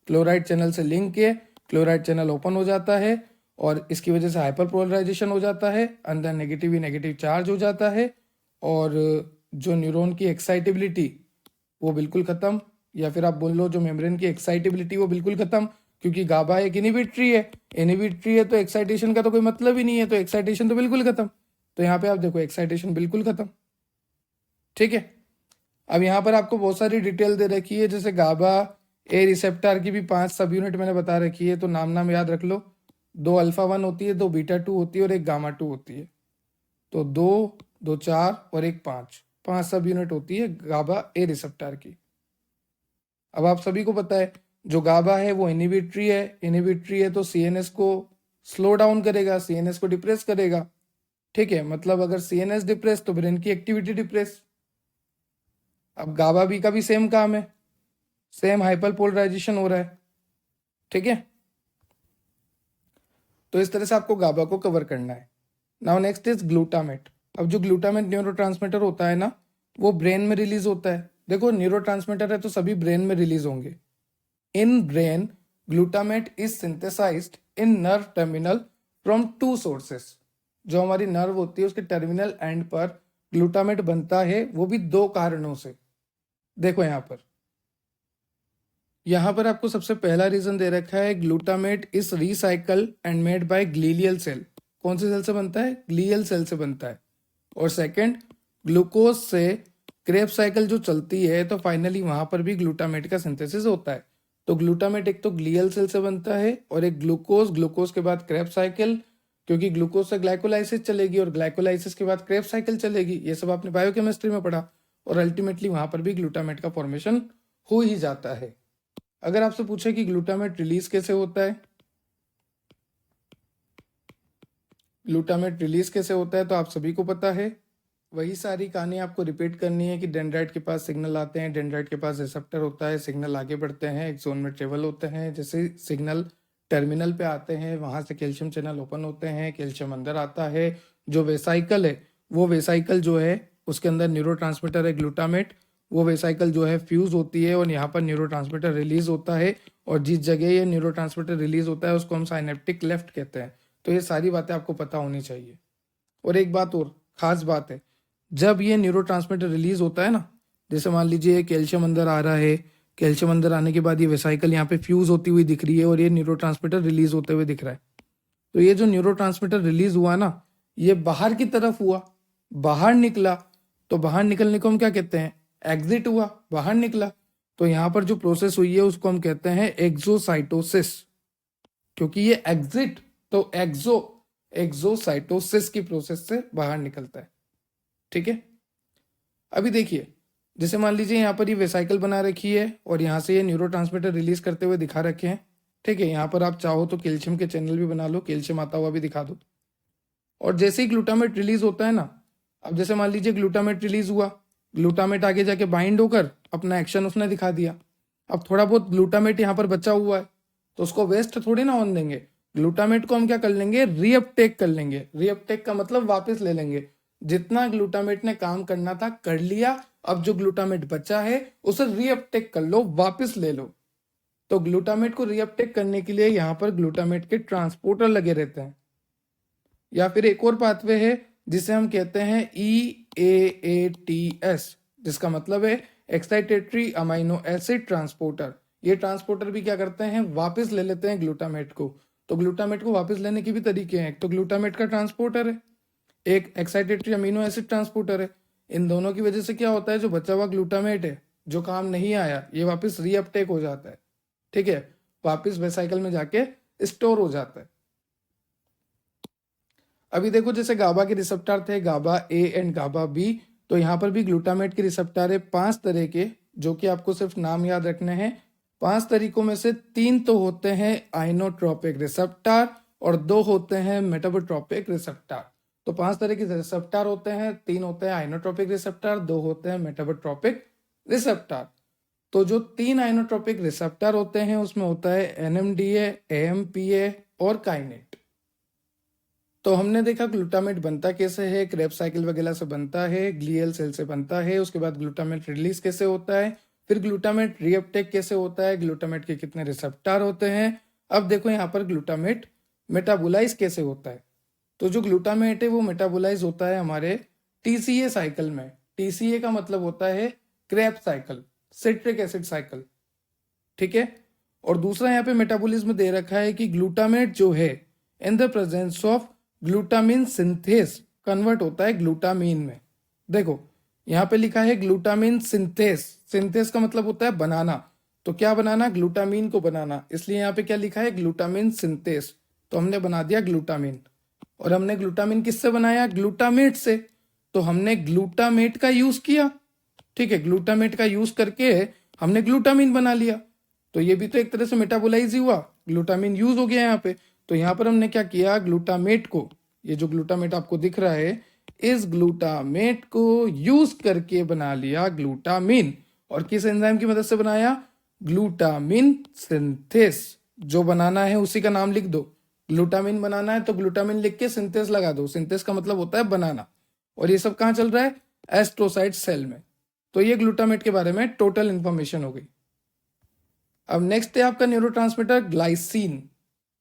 A: क्लोराइड चैनल से लिंक है, क्लोराइड चैनल ओपन हो जाता है और इसकी वजह से हाइपर पोलराइजेशन हो जाता है, अंदर नेगेटिव ही नेगेटिव चार्ज हो जाता है, और जो न्यूरॉन की एक्साइटेबिलिटी वो बिल्कुल खत्म, या फिर आप बोल लो जो मेम्ब्रेन की एक्साइटेबिलिटी वो बिल्कुल खत्म, क्योंकि गाबा एक इनहिबिटरी है, इनहिबिटरी है तो एक्साइटेशन का तो कोई मतलब ही नहीं है, तो एक्साइटेशन तो बिल्कुल खत्म। तो यहाँ पे आप देखो एक्साइटेशन बिल्कुल खत्म। ठीक है, अब यहाँ पर आपको बहुत सारी डिटेल दे रखी है, जैसे गाबा ए रिसेप्टर की भी 5 सब यूनिट मैंने बता रखी है, तो नाम याद रख लो। 2 अल्फा 1 होती है, 2 बीटा 2 होती है और 1 गामा 2 होती है। तो 2 4 और 1 5 सब यूनिट होती है गाबा ए रिसेप्टर की। अब आप सभी को पता है जो गाबा है वो इनहिबिटरी है तो सीएनएस को स्लो डाउन करेगा, सीएनएस को डिप्रेस करेगा। ठीक है, मतलब अगर सीएनएस डिप्रेस तो ब्रेन की एक्टिविटी डिप्रेस। अब गाबा बी का भी सेम काम है, सेम हाइपर पोलराइजेशन हो रहा है। ठीक है, तो इस तरह से आपको गाबा को कवर करना है। Now next is glutamate. अब जो ग्लूटामेट न्यूरोट्रांसमीटर होता है ना, वो ब्रेन में रिलीज होता है। देखो, न्यूरोट्रांसमीटर है तो सभी ब्रेन में रिलीज होंगे। In brain glutamate is synthesized in nerve terminal from 2 sources. जो हमारी नर्व होती है उसके टर्मिनल एंड पर ग्लूटामेट बनता है, वो भी 2 कारणों से। देखो यहाँ पर आपको सबसे पहला रीजन दे रखा है, glutamate is recycle and made by glial cell. कौन से सेल से बनता है, ग्लियल सेल से बनता है। और सेकंड, ग्लूकोज से क्रेब साइकिल जो चलती है तो फाइनली वहां पर भी ग्लूटामेट का सिंथेसिस होता है। तो ग्लूटामेट एक तो ग्लियल सेल से बनता है, और एक ग्लूकोज के बाद क्रेब साइकिल, क्योंकि ग्लूकोज से ग्लाइकोलाइसिस चलेगी और ग्लाइकोलाइसिस के बाद क्रेब साइकिल चलेगी। ये सब आपने बायोकेमिस्ट्री में पढ़ा, और अल्टीमेटली वहां पर भी ग्लूटामेट का फॉर्मेशन हो ही जाता है। अगर आपसे पूछे कि ग्लूटामेट रिलीज कैसे होता है, तो आप सभी को पता है। वही सारी कहानी आपको रिपीट करनी है कि डेंड्राइट के पास सिग्नल आते हैं, डेंड्राइट के पास रिसेप्टर होता है, सिग्नल आगे बढ़ते हैं, एक्सोन में ट्रेवल होते हैं, जैसे सिग्नल टर्मिनल पे आते हैं वहां से कैल्शियम चैनल ओपन होते हैं, कैल्शियम अंदर आता है, जो वेसाइकल है वो वेसाइकल जो है उसके अंदर न्यूरोट्रांसमीटर है ग्लूटामेट, वो वेसाइकल जो है फ्यूज होती है और यहाँ पर न्यूरोट्रांसमीटर रिलीज होता है, और जिस जगह ये न्यूरोट्रांसमीटर रिलीज होता है उसको हम साइनेप्टिक लेफ्ट कहते हैं। तो ये सारी बातें आपको पता होनी चाहिए। और एक बात और खास बात है, जब ये न्यूरोट्रांसमीटर रिलीज होता है ना, जैसे मान लीजिए कैल्शियम अंदर आ रहा है, कैल्शियम अंदर आने के बाद ये वेसाइकल यहाँ पे फ्यूज होती हुई दिख रही है और ये न्यूरोट्रांसमीटर रिलीज होते हुए दिख रहा है। तो ये जो न्यूरोट्रांसमीटर रिलीज हुआ ना, ये बाहर की तरफ हुआ, बाहर निकला, तो बाहर निकलने को हम क्या कहते हैं, एग्जिट हुआ, बाहर निकला। तो यहाँ पर जो प्रोसेस हुई है उसको हम कहते हैं एक्सोसाइटोसिस, क्योंकि ये एग्जिट तो एक्सोसाइटोसिस की प्रोसेस से बाहर निकलता है। ठीक है, अभी देखिए, जैसे मान लीजिए यहाँ पर ये वेसाइकल बना रखी है और यहाँ से ये न्यूरोट्रांसमीटर रिलीज करते हुए दिखा रखे हैं। ठीक है, यहाँ पर आप चाहो तो कैल्शियम के चैनल भी बना लो, कैल्शियम आता हुआ भी दिखा दो। और जैसे ही ग्लूटामेट रिलीज होता है ना, अब जैसे मान लीजिए ग्लूटामेट रिलीज हुआ, ग्लूटामेट आगे जाके बाइंड होकर अपना एक्शन उसने दिखा दिया। अब थोड़ा बहुत ग्लूटामेट यहाँ पर बचा हुआ है, तो उसको वेस्ट थोड़ी ना होने देंगे। ग्लूटामेट को हम क्या कर लेंगे, रीअपटेक कर लेंगे। रीअपटेक का मतलब वापस ले लेंगे। जितना ग्लूटामेट ने काम करना था कर लिया, अब जो ग्लूटामेट बचा है उसे रीअपटेक कर लो, वापस ले लो। तो ग्लूटामेट को रीअपटेक करने के लिए यहाँ पर ग्लूटामेट के ट्रांसपोर्टर लगे रहते हैं। या फिर एक और पाथवे है जिसे हम कहते हैं EAATS, जिसका मतलब है एक्साइटेटरी अमाइनो एसिड ट्रांसपोर्टर। ये ट्रांसपोर्टर भी क्या करते हैं, वापस ले लेते हैं ग्लूटामेट को। तो ग्लूटामेट को वापस लेने के भी तरीके हैं, एक तो ग्लूटामेट का ट्रांसपोर्टर है, एक एक्साइटेटरी अमीनो एसिड ट्रांसपोर्टर है। इन दोनों की वजह से क्या होता है, जो बचा हुआ ग्लूटामेट है जो काम नहीं आया, ये वापस रीअपटेक हो जाता है। ठीक है, वापस वेसाइकल में जाके स्टोर हो जाता है। अभी देखो, जैसे गाबा के रिसेप्टर थे, गाबा ए एंड गाबा बी, तो यहाँ पर भी ग्लूटामेट के रिसेप्टर है 5 तरह के, जो कि आपको सिर्फ नाम याद रखने हैं। 5 तरीकों में से 3 तो होते हैं आइनोट्रोपिक रिसेप्टर और 2 होते हैं मेटाबोट्रोपिक रिसेप्टर। तो 5 तरह के रिसेप्टर होते हैं, 3 होते हैं आइनोट्रोपिक रिसेप्टर, 2 होते हैं मेटाबोट्रोपिक रिसेप्टर। तो जो 3 आइनोट्रोपिक रिसेप्टर होते हैं उसमें होता है NMDA, AMPA और काइनेट। तो हमने देखा ग्लूटामेट बनता कैसे है, क्रेब साइकिल वगैरह से बनता है, ग्लियल सेल से बनता है। उसके बाद ग्लूटामेट रिलीज कैसे होता है, फिर ग्लूटामेट रीअपटेक कैसे होता है, ग्लूटामेट के कितने रिसेप्टर होते हैं। अब देखो यहाँ पर ग्लूटामेट मेटाबोलाइज कैसे होता है। तो जो ग्लूटामेट है वो मेटाबोलाइज होता है हमारे TCA साइकिल में। TCA का मतलब होता है Krebs cycle, citric acid cycle. ठीक है, और दूसरा यहाँ पे मेटाबॉलिज्म दे रखा है कि ग्लूटामेट जो है इन the presence of glutamine synthase convert होता है ग्लूटामीन में। देखो यहाँ पे लिखा है ग्लूटामिन सिंथेस, सिंथेस का मतलब होता है बनाना। तो क्या बनाना, ग्लूटामीन को बनाना, इसलिए यहाँ पे क्या लिखा है, ग्लूटामिन सिंथेस। तो हमने बना दिया ग्लूटामिन। और हमने ग्लूटामिन किससे बनाया, ग्लूटामेट से। तो हमने ग्लूटामेट का यूज किया। ठीक है, ग्लूटामेट का यूज करके हमने ग्लूटामिन बना लिया। तो ये भी तो एक तरह से मेटाबोलाइज ही हुआ, ग्लूटामिन यूज हो गया यहाँ पे। तो यहाँ पर हमने क्या किया, ग्लूटामेट को, ये जो ग्लूटामेट आपको दिख रहा है, इस ग्लूटामेट को यूज करके बना लिया ग्लूटामिन। और किस एंजाइम की मदद से बनाया, ग्लूटामिन सिंथेस। जो बनाना है उसी का नाम लिख दो। ग्लूटामिन बनाना है तो ग्लूटामिन लिख के सिंथेस लगा दो। सिंथेस का मतलब होता है बनाना। और ये सब कहाँ चल रहा है, एस्ट्रोसाइट सेल में। तो ये ग्लूटामेट के बारे में टोटल इंफॉर्मेशन हो गई। अब नेक्स्ट है आपका न्यूरोट्रांसमीटर ग्लाइसिन।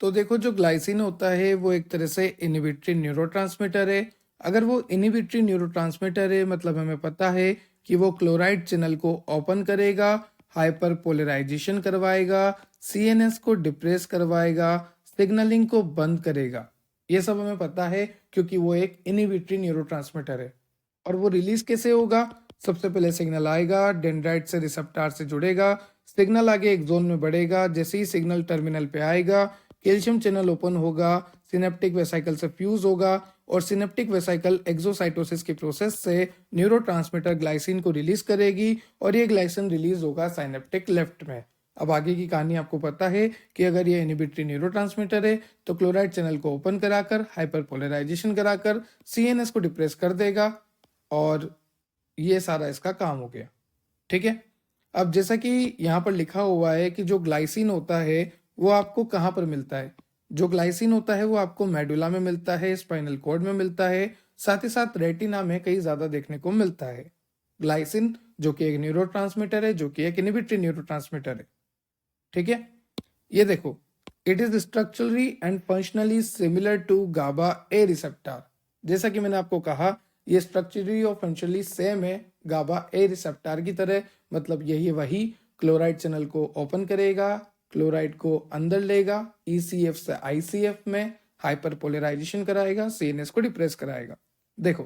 A: तो देखो, जो ग्लाइसिन होता है वो एक तरह से इनहिबिटरी न्यूरोट्रांसमीटर है। अगर वो इनहिबिटरी न्यूरोट्रांसमीटर है मतलब हमें पता है कि वो क्लोराइड चैनल को ओपन करेगा, हाइपर पोलराइजेशन करवाएगा, CNS को डिप्रेस करवाएगा, सिग्नलिंग को बंद करेगा। ये सब हमें पता है क्योंकि वो एक इनहिबिटरी न्यूरोट्रांसमीटर है। और वो रिलीज कैसे होगा, सबसे पहले सिग्नल आएगा, डेंड्राइट से रिसेप्टर से जुड़ेगा, सिग्नल आगे एक जोन में बढ़ेगा। जैसे ही सिग्नल टर्मिनल पे आएगा, कैल्शियम चैनल ओपन होगा, सिनेप्टिक वेसाइकल से फ्यूज होगा और सिनेप्टिक वेसाइकल एक्सोसाइटोसिस की प्रोसेस से न्यूरोट्रांसमीटर ग्लाइसिन को रिलीज करेगी और ये ग्लाइसिन रिलीज होगा साइनेप्टिक लेफ्ट में। अब आगे की कहानी आपको पता है कि अगर ये इनहिबिटरी न्यूरोट्रांसमीटर है तो क्लोराइड चैनल को ओपन कराकर, हाइपरपोलराइजेशन कराकर CNS को डिप्रेस कर देगा और ये सारा इसका काम हो गया। ठीक है, अब जैसा कि यहाँ पर लिखा हुआ है कि जो ग्लाइसिन होता है वो आपको कहाँ पर मिलता है, जो ग्लाइसिन होता है वो आपको मेडुला में मिलता है, स्पाइनल कॉर्ड में मिलता है, साथ ही साथ रेटिना में कहीं ज्यादा देखने को मिलता है। ग्लाइसिन जो कि एक न्यूरोट्रांसमीटर है, जो कि एक इनहिबिटरी न्यूरोट्रांसमीटर है। ठीक है, ये देखो, it is structurally and functionally similar to GABA A receptor. जैसा कि मैंने आपको कहा, ये स्ट्रक्चरली और फंक्शनली सेम है गाबा ए रिसेप्टर की तरह। मतलब यही वही क्लोराइड चैनल को ओपन करेगा, क्लोराइड को अंदर लेगा, ECF से ICF में हाइपर पोलराइजेशन कराएगा, CNS को डिप्रेस कराएगा। देखो,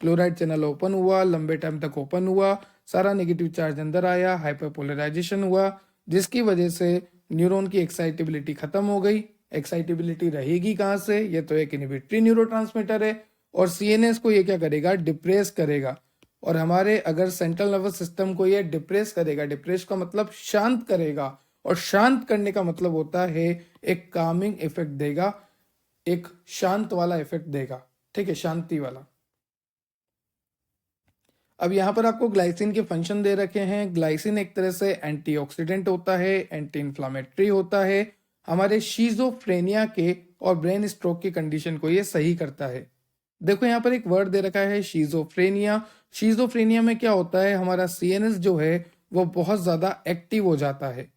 A: क्लोराइड चैनल ओपन हुआ, लंबे टाइम तक ओपन हुआ, सारा नेगेटिव चार्ज अंदर आया, हाइपरपोलराइजेशन हुआ, जिसकी वजह से न्यूरॉन की एक्साइटेबिलिटी खत्म हो गई। एक्साइटेबिलिटी रहेगी कहाँ से? ये तो एक इनहिबिटरी न्यूरोट्रांसमीटर है और सीएनएस को ये क्या करेगा? डिप्रेस करेगा। और हमारे अगर सेंट्रल नर्वस सिस्टम को ये डिप्रेस करेगा, डिप्रेस का मतलब शांत करेगा, और शांत करने का मतलब होता है एक कामिंग इफेक्ट देगा, एक शांत वाला इफेक्ट देगा, ठीक है, शांति वाला। अब यहाँ पर आपको ग्लाइसिन के फंक्शन दे रखे हैं। ग्लाइसिन एक तरह से एंटीऑक्सीडेंट होता है, एंटी इन्फ्लामेटरी होता है, हमारे शीजोफ्रेनिया के और ब्रेन स्ट्रोक की कंडीशन को ये सही करता है। देखो यहाँ पर एक वर्ड दे रखा है शीजोफ्रेनिया। शीजोफ्रेनिया में क्या होता है? हमारा सीएनएस जो है वो बहुत ज्यादा एक्टिव हो जाता है।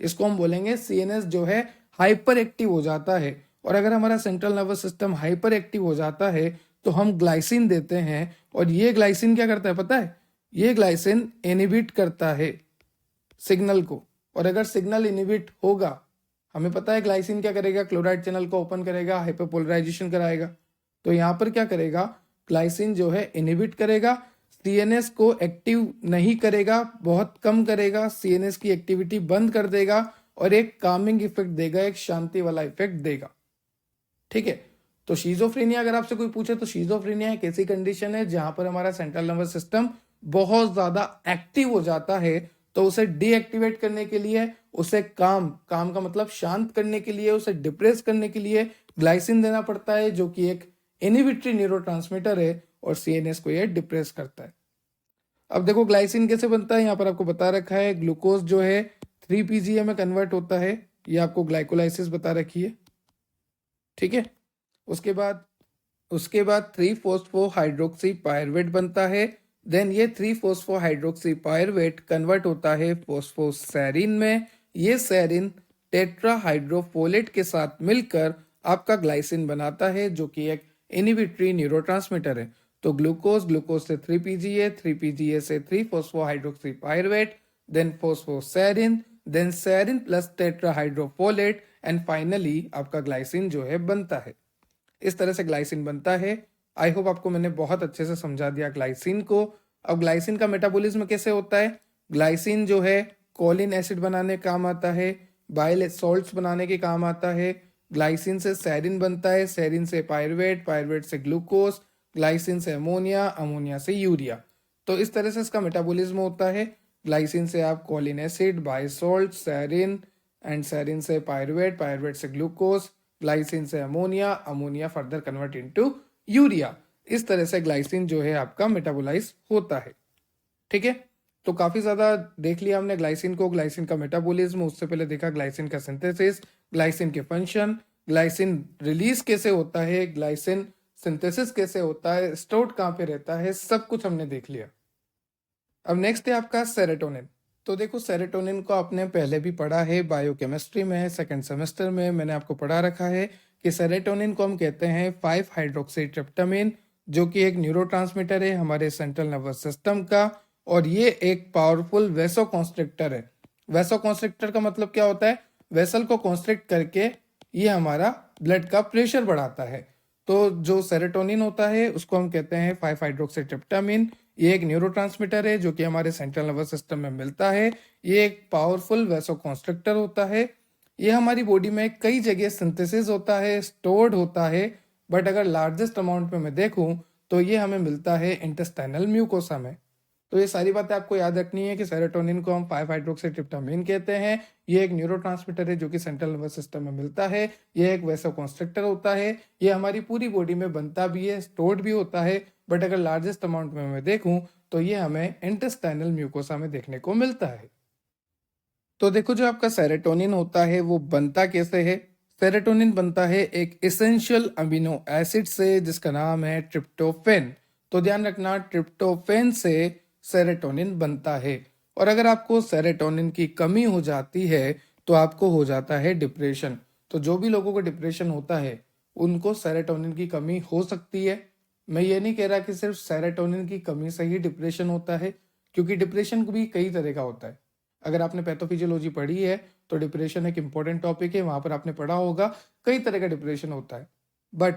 A: इसको हम बोलेंगे सीएनएस जो है हाइपर एक्टिव हो जाता है। और अगर हमारा central nervous system hyper active हो जाता है तो हम ग्लाइसिन देते हैं, और ये ग्लाइसिन क्या करता है पता है? ये ग्लाइसिन इनहिबिट करता है सिग्नल को। और अगर सिग्नल इनहिबिट होगा, हमें पता है ग्लाइसिन क्या करेगा? क्लोराइड चैनल को ओपन करेगा, हाइपरपोलराइजेशन कराएगा। तो यहाँ पर क्या करेगा? ग्लाइसिन जो है इनहिबिट करेगा, सीएनएस को एक्टिव नहीं करेगा, बहुत कम करेगा, सीएनएस की एक्टिविटी बंद कर देगा और एक कामिंग इफेक्ट देगा, एक शांति वाला इफेक्ट देगा, ठीक है। तो शीजोफ्रेनिया अगर आपसे कोई पूछे तो शीजोफ्रेनिया एक ऐसी कंडीशन है जहां पर हमारा सेंट्रल नर्वस सिस्टम बहुत ज्यादा एक्टिव हो जाता है। तो उसे डीएक्टिवेट करने के लिए, उसे काम का मतलब शांत करने के लिए, उसे डिप्रेस करने के लिए ग्लाइसिन देना पड़ता है, जो कि एक इनहिबिटरी न्यूरोट्रांसमीटर है, और सीएनएस को यह डिप्रेस करता है। अब देखो ग्लाइसिन कैसे बनता है, यहाँ पर आपको बता रखा है। ग्लूकोज जो है 3 PGA में कन्वर्ट होता है, ये आपको ग्लाइकोलाइसिस बता रखी है, ठीक है। उसके बाद 3-फॉस्फोहाइड्रोक्सी पायरवेट बनता है। देन ये 3-फॉस्फोहाइड्रोक्सी पायरवेट कन्वर्ट होता है फॉस्फोसैरिन में। ये सैरिन टेट्राहाइड्रोफोलेट के साथ मिलकर आपका ग्लाइसिन बनाता है, जो कि एक इनहिबिटरी न्यूरोट्रांसमीटर है। तो ग्लूकोज से 3 PGA से three phosphohydroxy pyruvate, then phosphoserine, then serine plus tetrahydrofolate, and finally आपका ग्लाइसिन जो है बनता है। इस तरह से ग्लाइसिन बनता है। आई होप आपको मैंने बहुत अच्छे से समझा दिया ग्लाइसिन को। अब ग्लाइसिन का मेटाबॉलिज्म कैसे होता है? ग्लाइसिन जो है कोलिन एसिड बनाने काम आता है, बाइल सॉल्ट्स बनाने के काम आता है। ग्लाइसिन से सैरिन बनता है, सैरिन से पायरवेट, पायरवेट से ग्लूकोज, ग्लाइसिन से अमोनिया, अमोनिया से यूरिया। तो इस तरह से इसका मेटाबॉलिज्म होता है। ग्लाइसिन से आप कोलिन एसिड, बाइसॉल्ट, सैरिन, एंड सैरिन से पायरवेट, पायरवेट से ग्लूकोज, ग्लाइसिन से ammonia, ammonia further convert into urea. इस तरह से ग्लाइसिन जो है आपका मेटाबोलाइज होता है, ठीक है। तो काफी ज्यादा देख लिया हमने ग्लाइसिन को, ग्लाइसिन का मेटाबॉलिज्म। उससे पहले देखा ग्लाइसिन का सिंथेसिस, ग्लाइसिन के फंक्शन, ग्लाइसिन रिलीज कैसे होता है, ग्लाइसिन सिंथेसिस कैसे होता है, स्टोर्ड कहाँ पे रहता है, सब कुछ हमने देख लिया। अब नेक्स्ट है आपका सेरोटोनिन। तो देखो सेरोटोनिन को आपने पहले भी पढ़ा है, बायोकेमिस्ट्री में सेकंड सेमेस्टर में मैंने आपको पढ़ा रखा है कि सेरोटोनिन को हम कहते हैं 5-हाइड्रोक्सीट्रिप्टामाइन, जो कि एक न्यूरोट्रांसमीटर है हमारे सेंट्रल नर्वस सिस्टम का, और ये एक पावरफुल वेसोकॉन्स्ट्रिक्टर है। वेसोकॉन्स्ट्रिक्टर का मतलब क्या होता है? वेसल को कॉन्स्ट्रिक्ट करके ये हमारा ब्लड का प्रेशर बढ़ाता है। तो जो सेरोटोनिन होता है उसको हम कहते हैं 5-हाइड्रोक्सीट्रिप्टामाइन। ये एक न्यूरोट्रांसमीटर है जो कि हमारे सेंट्रल नर्वस सिस्टम में मिलता है। ये एक पावरफुल वेसोकॉन्स्ट्रिक्टर होता है। ये हमारी बॉडी में कई जगह सिंथेसिस होता है, स्टोर्ड होता है, बट अगर लार्जेस्ट अमाउंट में मैं देखूं तो ये हमें मिलता है इंटेस्टाइनल म्यूकोसा में। तो ये सारी बातें आपको याद रखनी है कि सेरोटोनिन को हम 5-हाइड्रोक्सीट्रिप्टामाइन कहते हैं। ये एक न्यूरोट्रांसमीटर है जो कि सेंट्रल नर्वस सिस्टम में मिलता है। ये एक वेसोकॉन्स्ट्रिक्टर होता है। ये हमारी पूरी बॉडी में बनता भी है, स्टोर्ड भी होता है, बट अगर लार्जेस्ट अमाउंट में मैं देखूं तो ये हमें इंटेस्टाइनल म्यूकोसा में देखने को मिलता है। तो देखो जो आपका सेरोटोनिन होता है वो बनता कैसे है? सेरोटोनिन बनता है एक एसेंशियल अमीनो एसिड से जिसका नाम है ट्रिप्टोफेन। तो ध्यान रखना, ट्रिप्टोफेन से सेरोटोनिन बनता है। और अगर आपको सेरोटोनिन की कमी हो जाती है तो आपको हो जाता है डिप्रेशन। तो जो भी लोगों को डिप्रेशन होता है उनको सेरोटोनिन की कमी हो सकती है। मैं ये नहीं कह रहा कि सिर्फ सेरोटोनिन की कमी से ही डिप्रेशन होता है, क्योंकि डिप्रेशन भी कई तरह का होता है। अगर आपने पैथोफिजियोलॉजी पढ़ी है तो डिप्रेशन एक इंपॉर्टेंट टॉपिक है, वहां पर आपने पढ़ा होगा कई तरह का डिप्रेशन होता है। बट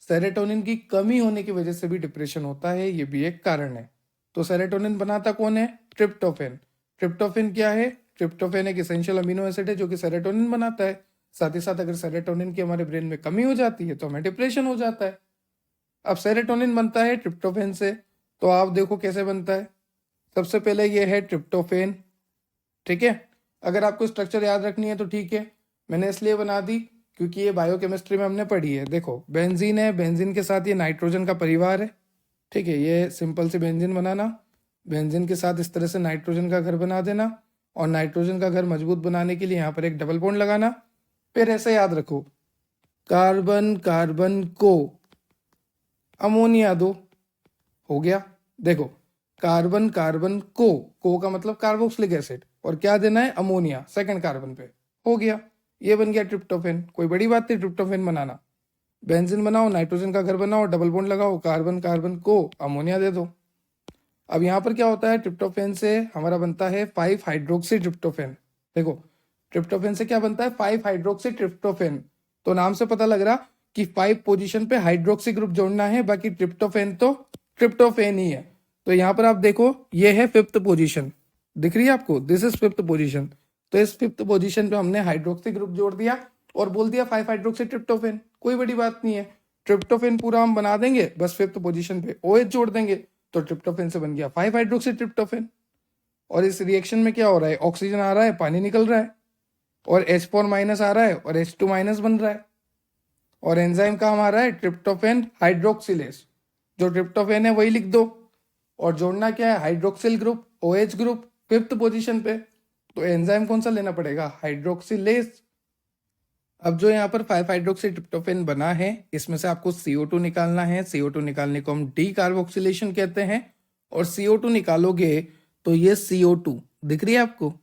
A: सेरोटोनिन की कमी होने की वजह से भी डिप्रेशन होता है, ये भी एक कारण है। तो सेरोटोनिन बनाता कौन है? ट्रिप्टोफेन। ट्रिप्टोफेन क्या है? ट्रिप्टोफेन एक एसेंशियल अमीनो एसिड है जो कि सेरोटोनिन बनाता है। साथ ही साथ अगर सेरोटोनिन की हमारे ब्रेन में कमी हो जाती है तो हमें डिप्रेशन हो जाता है। अब सेरोटोनिन बनता है ट्रिप्टोफेन से, तो आप देखो कैसे बनता है। सबसे पहले ये है ट्रिप्टोफेन, ठीक है। अगर आपको स्ट्रक्चर याद रखनी है तो ठीक है, मैंने इसलिए बना दी क्योंकि ये बायोकेमिस्ट्री में हमने पढ़ी है। देखो बेंजीन है, बेंजीन के साथ ये नाइट्रोजन का परिवार है, ठीक है। ये सिंपल से बेंजीन बनाना, बेंजीन के साथ इस तरह से नाइट्रोजन का घर बना देना, और नाइट्रोजन का घर मजबूत बनाने के लिए यहाँ पर एक डबल बॉन्ड लगाना। फिर ऐसे याद रखो, कार्बन कार्बन को अमोनिया दो, हो गया। देखो कार्बन कार्बन को का मतलब कार्बोक्सिलिक एसिड, और क्या देना है? अमोनिया सेकंड कार्बन पे, हो गया। ये बन गया ट्रिप्टोफेन। कोई बड़ी बात नहीं ट्रिप्टोफेन बनाना। बेंजीन बनाओ, नाइट्रोजन का घर बनाओ, डबल बॉन्ड लगाओ, कार्बन कार्बन को अमोनिया दे दो। अब यहाँ पर क्या होता है? ट्रिप्टोफेन से हमारा बनता है 5 हाइड्रोक्सी ट्रिप्टोफेन। देखो ट्रिप्टोफेन से क्या बनता है? 5 हाइड्रोक्सी ट्रिप्टोफेन। तो नाम से पता लग रहा कि 5 पोजीशन पे हाइड्रोक्सी ग्रुप जोड़ना है, बाकी ट्रिप्टोफेन तो ट्रिप्टोफेन ही है। तो यहाँ पर आप देखो ये है 5th पोजीशन, दिख रही है आपको? This is 5th position. तो इस 5th पोजीशन पे हमने हाइड्रोक्सी ग्रुप जोड़ दिया और बोल दिया 5 हाइड्रोक्सी ट्रिप्टोफेन। कोई बड़ी बात नहीं है, ट्रिप्टोफेन पूरा हम बना देंगे, बस 5th पोजीशन पे OH जोड़ देंगे तो ट्रिप्टोफेन से बन गया 5 हाइड्रोक्सी ट्रिप्टोफेन। और इस रिएक्शन में क्या हो रहा है? ऑक्सीजन आ रहा है, पानी निकल रहा है, और H4 माइनस आ रहा है और H2 माइनस बन रहा है। और एंजाइम का हमारा है ट्रिप्टोफेन हाइड्रोक्सिलेज। जो ट्रिप्टोफेन है वही लिख दो, और जोड़ना क्या है? Hydroxyl group, OH group 5th position पे। तो एंजाइम कौन सा लेना पड़ेगा? हाइड्रोक्सिलेज। अब जो यहाँ पर 5 हाइड्रोक्सी ट्रिप्टोफेन बना है, इसमें से आपको CO2 निकालना है। CO2 निकालने को हम डी कार्बोक्सिलेशन कहते हैं। और CO2 निकालोगे तो ये CO2 दिख रही है आपको?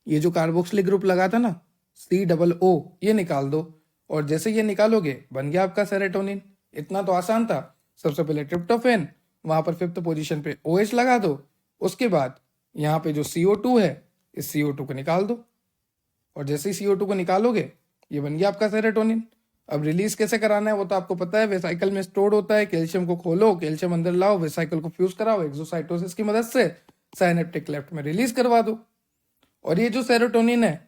A: ये जो कार्बोक्सिलिक ग्रुप लगा था ना, COO, ये निकाल दो। और जैसे ये निकालोगे बन गया आपका सेरोटोनिन। इतना तो आसान था। सबसे पहले ट्रिप्टोफेन, वहां पर 5th पोजीशन पे OH लगा दो, उसके बाद यहाँ पे जो CO2 है, इस CO2 को निकाल दो, और जैसे ही CO2 को निकालोगे ये बन गया आपका सेरोटोनिन। अब रिलीज कैसे कराना है वो तो आपको पता है, वेसाइकल में स्टोर होता है। कैल्शियम को खोलो, कैल्शियम अंदर लाओ, वेसाइकल को फ्यूज कराओ, एक्सोसाइटोसिस की मदद से साइनेप्टिक क्लेफ्ट में रिलीज करवा दो। और ये जो सेरोटोनिन है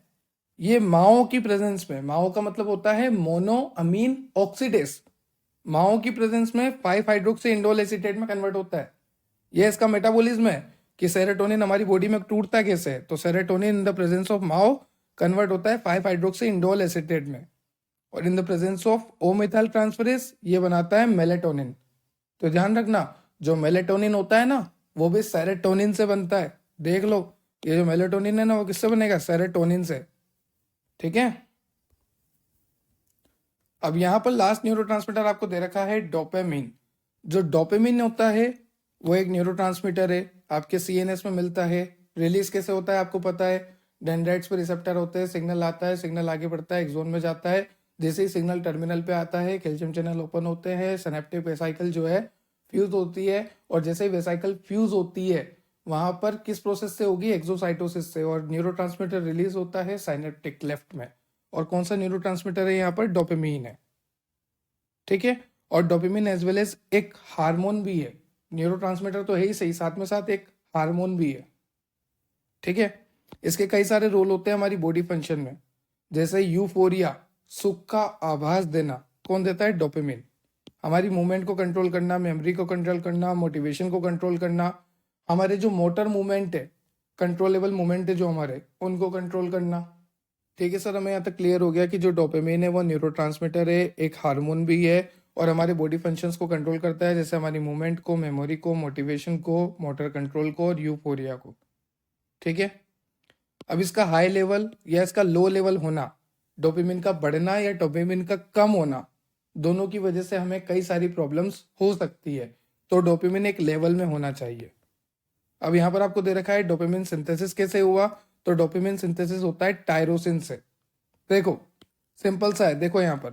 A: ये माओ की प्रेजेंस में, माओ का मतलब होता है मोनो अमीन ऑक्सीडेस, माओ की प्रेजेंस में 5 हाइड्रोक्सी इंडोल एसीटेट में कन्वर्ट होता है। ये इसका मेटाबॉलिज्म है कि सेरोटोनिन हमारी बॉडी में टूटता कैसे है। तो serotonin in the presence of MAO convert होता है 5 हाइड्रोक्सी इंडोल एसीटेट में, और in the presence of O methyl transferase ये बनाता है मेलेटोनिन। तो ध्यान रखना, जो मेलेटोनिन होता है ना वो भी सेरोटोनिन से बनता है। देख लो, ये जो मेलेटोनिन है ना वो किससे बनेगा? सेरोटोनिन से, ठीक है। अब यहाँ पर लास्ट न्यूरोट्रांसमीटर आपको दे रखा है डोपामिन। जो डोपामिन होता है वो एक न्यूरोट्रांसमीटर है, आपके CNS में मिलता है। रिलीज कैसे होता है आपको पता है? डेंड्राइट्स पे रिसेप्टर होते हैं, सिग्नल आता है, सिग्नल आगे बढ़ता है, एक्सोन में जाता है। जैसे ही सिग्नल टर्मिनल पे आता है कैल्शियम चैनल ओपन होते हैं, सिनेप्टिक वेसाइकल जो है फ्यूज होती है, और जैसे ही वेसाइकल फ्यूज होती है वहां पर किस प्रोसेस से होगी? एक्सोसाइटोसिस से, और न्यूरोट्रांसमीटर रिलीज होता है साइनेप्टिक क्लेफ्ट में। और कौन सा न्यूरोट्रांसमीटर है यहाँ पर? डोपामिन है, ठीक है। और डोपामिन एज वेल एज एक हार्मोन भी है। न्यूरोट्रांसमीटर तो है ही सही, साथ में साथ एक हार्मोन भी है, ठीक है। इसके कई सारे रोल होते हैं हमारी बॉडी फंक्शन में, जैसे यूफोरिया, सुख का आभास देना, कौन देता है? डोपामिन। हमारी मूवमेंट को कंट्रोल करना, मेमोरी को कंट्रोल करना, मोटिवेशन को कंट्रोल करना, हमारे जो मोटर मूवमेंट है, कंट्रोलेबल मूवमेंट है जो हमारे, उनको कंट्रोल करना। ठीक है सर, हमें यहाँ तक क्लियर हो गया कि जो डोपामिन है वो न्यूरोट्रांसमीटर है, एक हार्मोन भी है, और हमारे बॉडी फंक्शंस को कंट्रोल करता है, जैसे हमारी मूवमेंट को, मेमोरी को, मोटिवेशन को, मोटर कंट्रोल को और यूफोरिया को, ठीक है। अब इसका हाई लेवल या इसका लो लेवल होना, डोपामिन का बढ़ना या डोपामिन का कम होना, दोनों की वजह से हमें कई सारी प्रॉब्लम्स हो सकती है। तो डोपामिन एक लेवल में होना चाहिए। अब यहाँ पर आपको दे रखा है डोपामिन सिंथेसिस कैसे हुआ। तो डोपामिन सिंथेसिस होता है टायरोसिन से। देखो सिंपल सा है, देखो यहाँ पर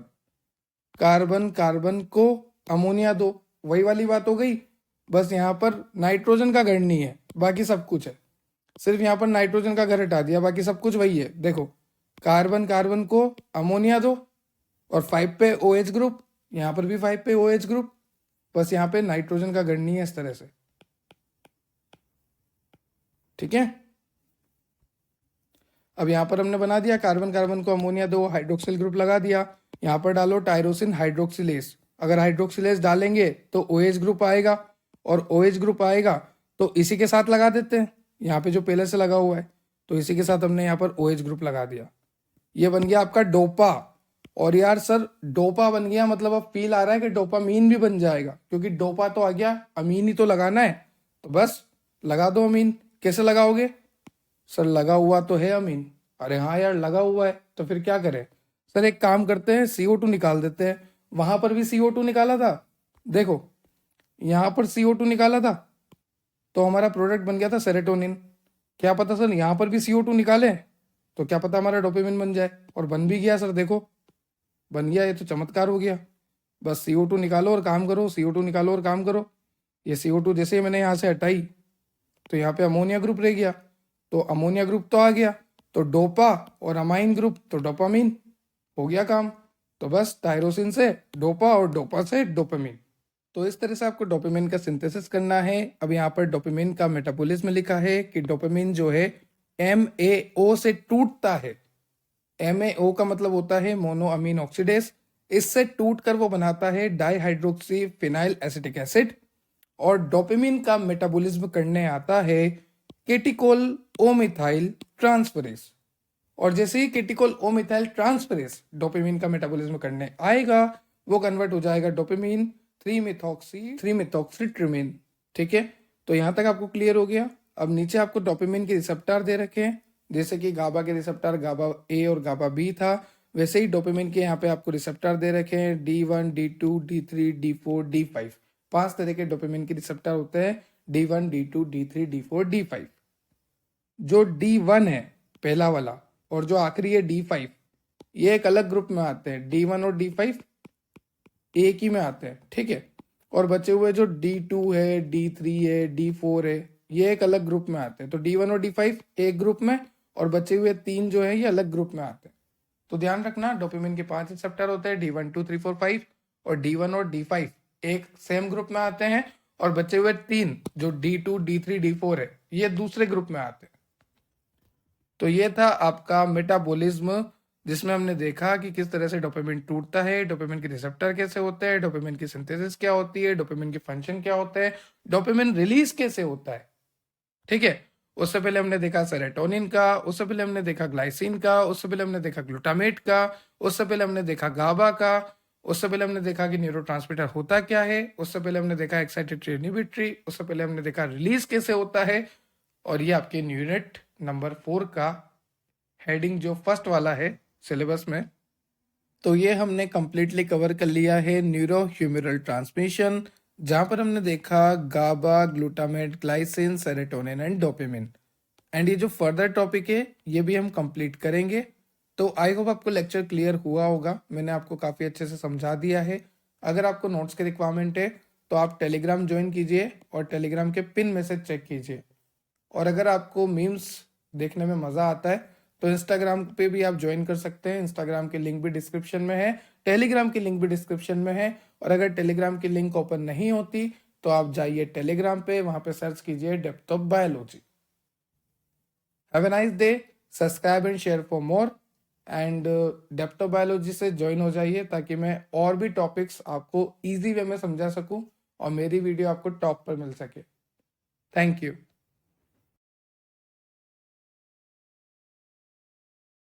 A: कार्बन कार्बन को अमोनिया दो, वही वाली बात हो गई। बस यहाँ पर नाइट्रोजन का घर नहीं है, बाकी सब कुछ है। सिर्फ यहाँ पर नाइट्रोजन का घर हटा दिया, बाकी सब कुछ वही है। देखो कार्बन कार्बन को अमोनिया दो, और 5 पे OH ग्रुप, यहाँ पर भी 5 पे OH ग्रुप, बस यहाँ पे नाइट्रोजन का घर नहीं है इस तरह से। ठीक है। अब यहाँ पर हमने बना दिया कार्बन कार्बन को अमोनिया दो हाइड्रोक्सिल ग्रुप लगा दिया। यहाँ पर डालो टायरोसिन हाइड्रोक्सिलेज। अगर हाइड्रोक्सिलेज डालेंगे तो OH ग्रुप आएगा, और OH ग्रुप आएगा तो इसी के साथ लगा देते हैं, यहाँ पे जो पहले से लगा हुआ है, तो इसी के साथ हमने यहाँ पर OH ग्रुप लगा दिया। ये बन गया आपका डोपा। और यार सर डोपा बन गया मतलब अब फील आ रहा है कि डोपामीन भी बन जाएगा, क्योंकि डोपा तो आ गया, अमीन ही तो लगाना है, तो बस लगा दो अमीन। कैसे लगाओगे सर? लगा हुआ तो है अमीन। अरे हाँ यार लगा हुआ है, तो फिर क्या करें सर? एक काम करते हैं, CO2 निकाल देते हैं। वहां पर भी CO2 निकाला था, देखो यहाँ पर CO2 निकाला था, तो हमारा प्रोडक्ट बन गया था सेरोटोनिन। क्या पता सर यहाँ पर भी CO2 निकाले तो क्या पता हमारा डोपामिन बन जाए, और बन भी गया सर, देखो बन गया, ये तो चमत्कार हो गया। बस CO2 निकालो और काम करो, CO2 निकालो और काम करो। ये CO2 जैसे ही मैंने यहाँ से हटाई तो यहाँ पे अमोनिया ग्रुप रह गया, तो अमोनिया ग्रुप तो आ गया, तो डोपा और अमाइन ग्रुप तो डोपामीन, हो गया काम। तो बस टायरोसिन से डोपा और डोपा से डोपामीन। तो इस तरह से आपको डोपामिन का सिंथेसिस करना है। अब यहाँ पर डोपामिन का मेटाबॉलिज्म लिखा है कि डोपामिन जो है MAO से टूटता है। MAO का मतलब होता है मोनो अमीन ऑक्सीडेज। इससे टूटकर वो बनाता है डाईहाइड्रोक्सी फिनाइल एसिटिक एसिड। और डोपामिन का मेटाबॉलिज्म करने आता है केटिकोल ओ मिथाइल ट्रांसफरेज। और जैसे ही केटिकोल ओ मिथाइल ट्रांसफरेज डोपामिन का मेटाबॉलिज्म करने आएगा, वो कन्वर्ट हो जाएगा डोपामिन 3-मिथॉक्सी-ट्रिमिन। ठीक है, तो यहाँ तक आपको क्लियर हो गया। अब नीचे आपको डोपामिन के रिसेप्टर दे रखे हैं, जैसे कि गाबा के रिसेप्टर गाबा A और गाबा B था, वैसे ही डोपामिन के यहाँ पे आपको रिसेप्टर दे रखे हैं D1, D2, D3, D4, D5। 5 तरह के डोपामिन के रिसेप्टर होते हैं, D1, D2, D3, D4, D5। जो D1 है पहला वाला, और जो आखिरी है D5, ये एक अलग ग्रुप में आते हैं। D1 और D5 एक ही में आते हैं, ठीक है। और बचे हुए जो D2 है, D3 है, D4 है, ये एक अलग ग्रुप में आते हैं। तो D1 और D5 एक ग्रुप में, और बचे हुए 3 जो है ये अलग ग्रुप में आते हैं। तो ध्यान रखना, डोपामिन के 5 रिसेप्टर होते हैं, D1, 2, 3, 4, 5, और D1 और D5 एक सेम ग्रुप में आते हैं, और बचे हुए 3 जो D2, D3, D4 है, ये दूसरे ग्रुप में आते हैं। तो ये था आपका मेटाबॉलिज्म, जिसमें हमने देखा कि किस तरह से डोपामिन टूटता है, डोपामिन के रिसेप्टर कैसे होते हैं, डोपामिन की सिंथेसिस क्या होती है, डोपामिन के फंक्शन क्या होते हैं, डोपामिन रिलीज कैसे होता है। ठीक है, उससे पहले हमने देखा सेरोटोनिन का, उससे पहले हमने देखा ग्लाइसिन का, उससे पहले हमने देखा ग्लूटामेट का, उससे पहले हमने देखा गाबा का, उससे पहले हमने देखा कि न्यूरोट्रांसमीटर होता क्या है, उससे पहले हमने देखा एक्साइटेटरी इनहिबिटरी, उससे पहले हमने देखा रिलीज कैसे होता है। और ये आपके यूनिट नंबर 4 का हेडिंग जो फर्स्ट वाला है सिलेबस में, तो ये हमने कंप्लीटली कवर कर लिया है न्यूरो ह्यूमरल ट्रांसमिशन, जहां पर हमने देखा GABA, glutamate, glycine, serotonin and dopamine. And ये जो फर्दर टॉपिक है ये भी हम कंप्लीट करेंगे। तो आई होप आपको लेक्चर क्लियर हुआ होगा, मैंने आपको काफ़ी अच्छे से समझा दिया है। अगर आपको नोट्स की रिक्वायरमेंट है तो आप टेलीग्राम ज्वाइन कीजिए और टेलीग्राम के पिन मैसेज चेक कीजिए। और अगर आपको मीम्स देखने में मज़ा आता है तो इंस्टाग्राम पे भी आप ज्वाइन कर सकते हैं। इंस्टाग्राम की लिंक भी डिस्क्रिप्शन में है, टेलीग्राम की लिंक भी डिस्क्रिप्शन में है। और अगर टेलीग्राम की लिंक ओपन नहीं होती तो आप जाइए टेलीग्राम पे, वहां पे सर्च कीजिए depth of biology. Have a nice day, subscribe and share for more, and depth of biology से ज्वाइन हो जाइए ताकि मैं और भी टॉपिक्स आपको इजी वे में समझा सकूं और मेरी वीडियो आपको टॉप पर मिल सके। Thank you.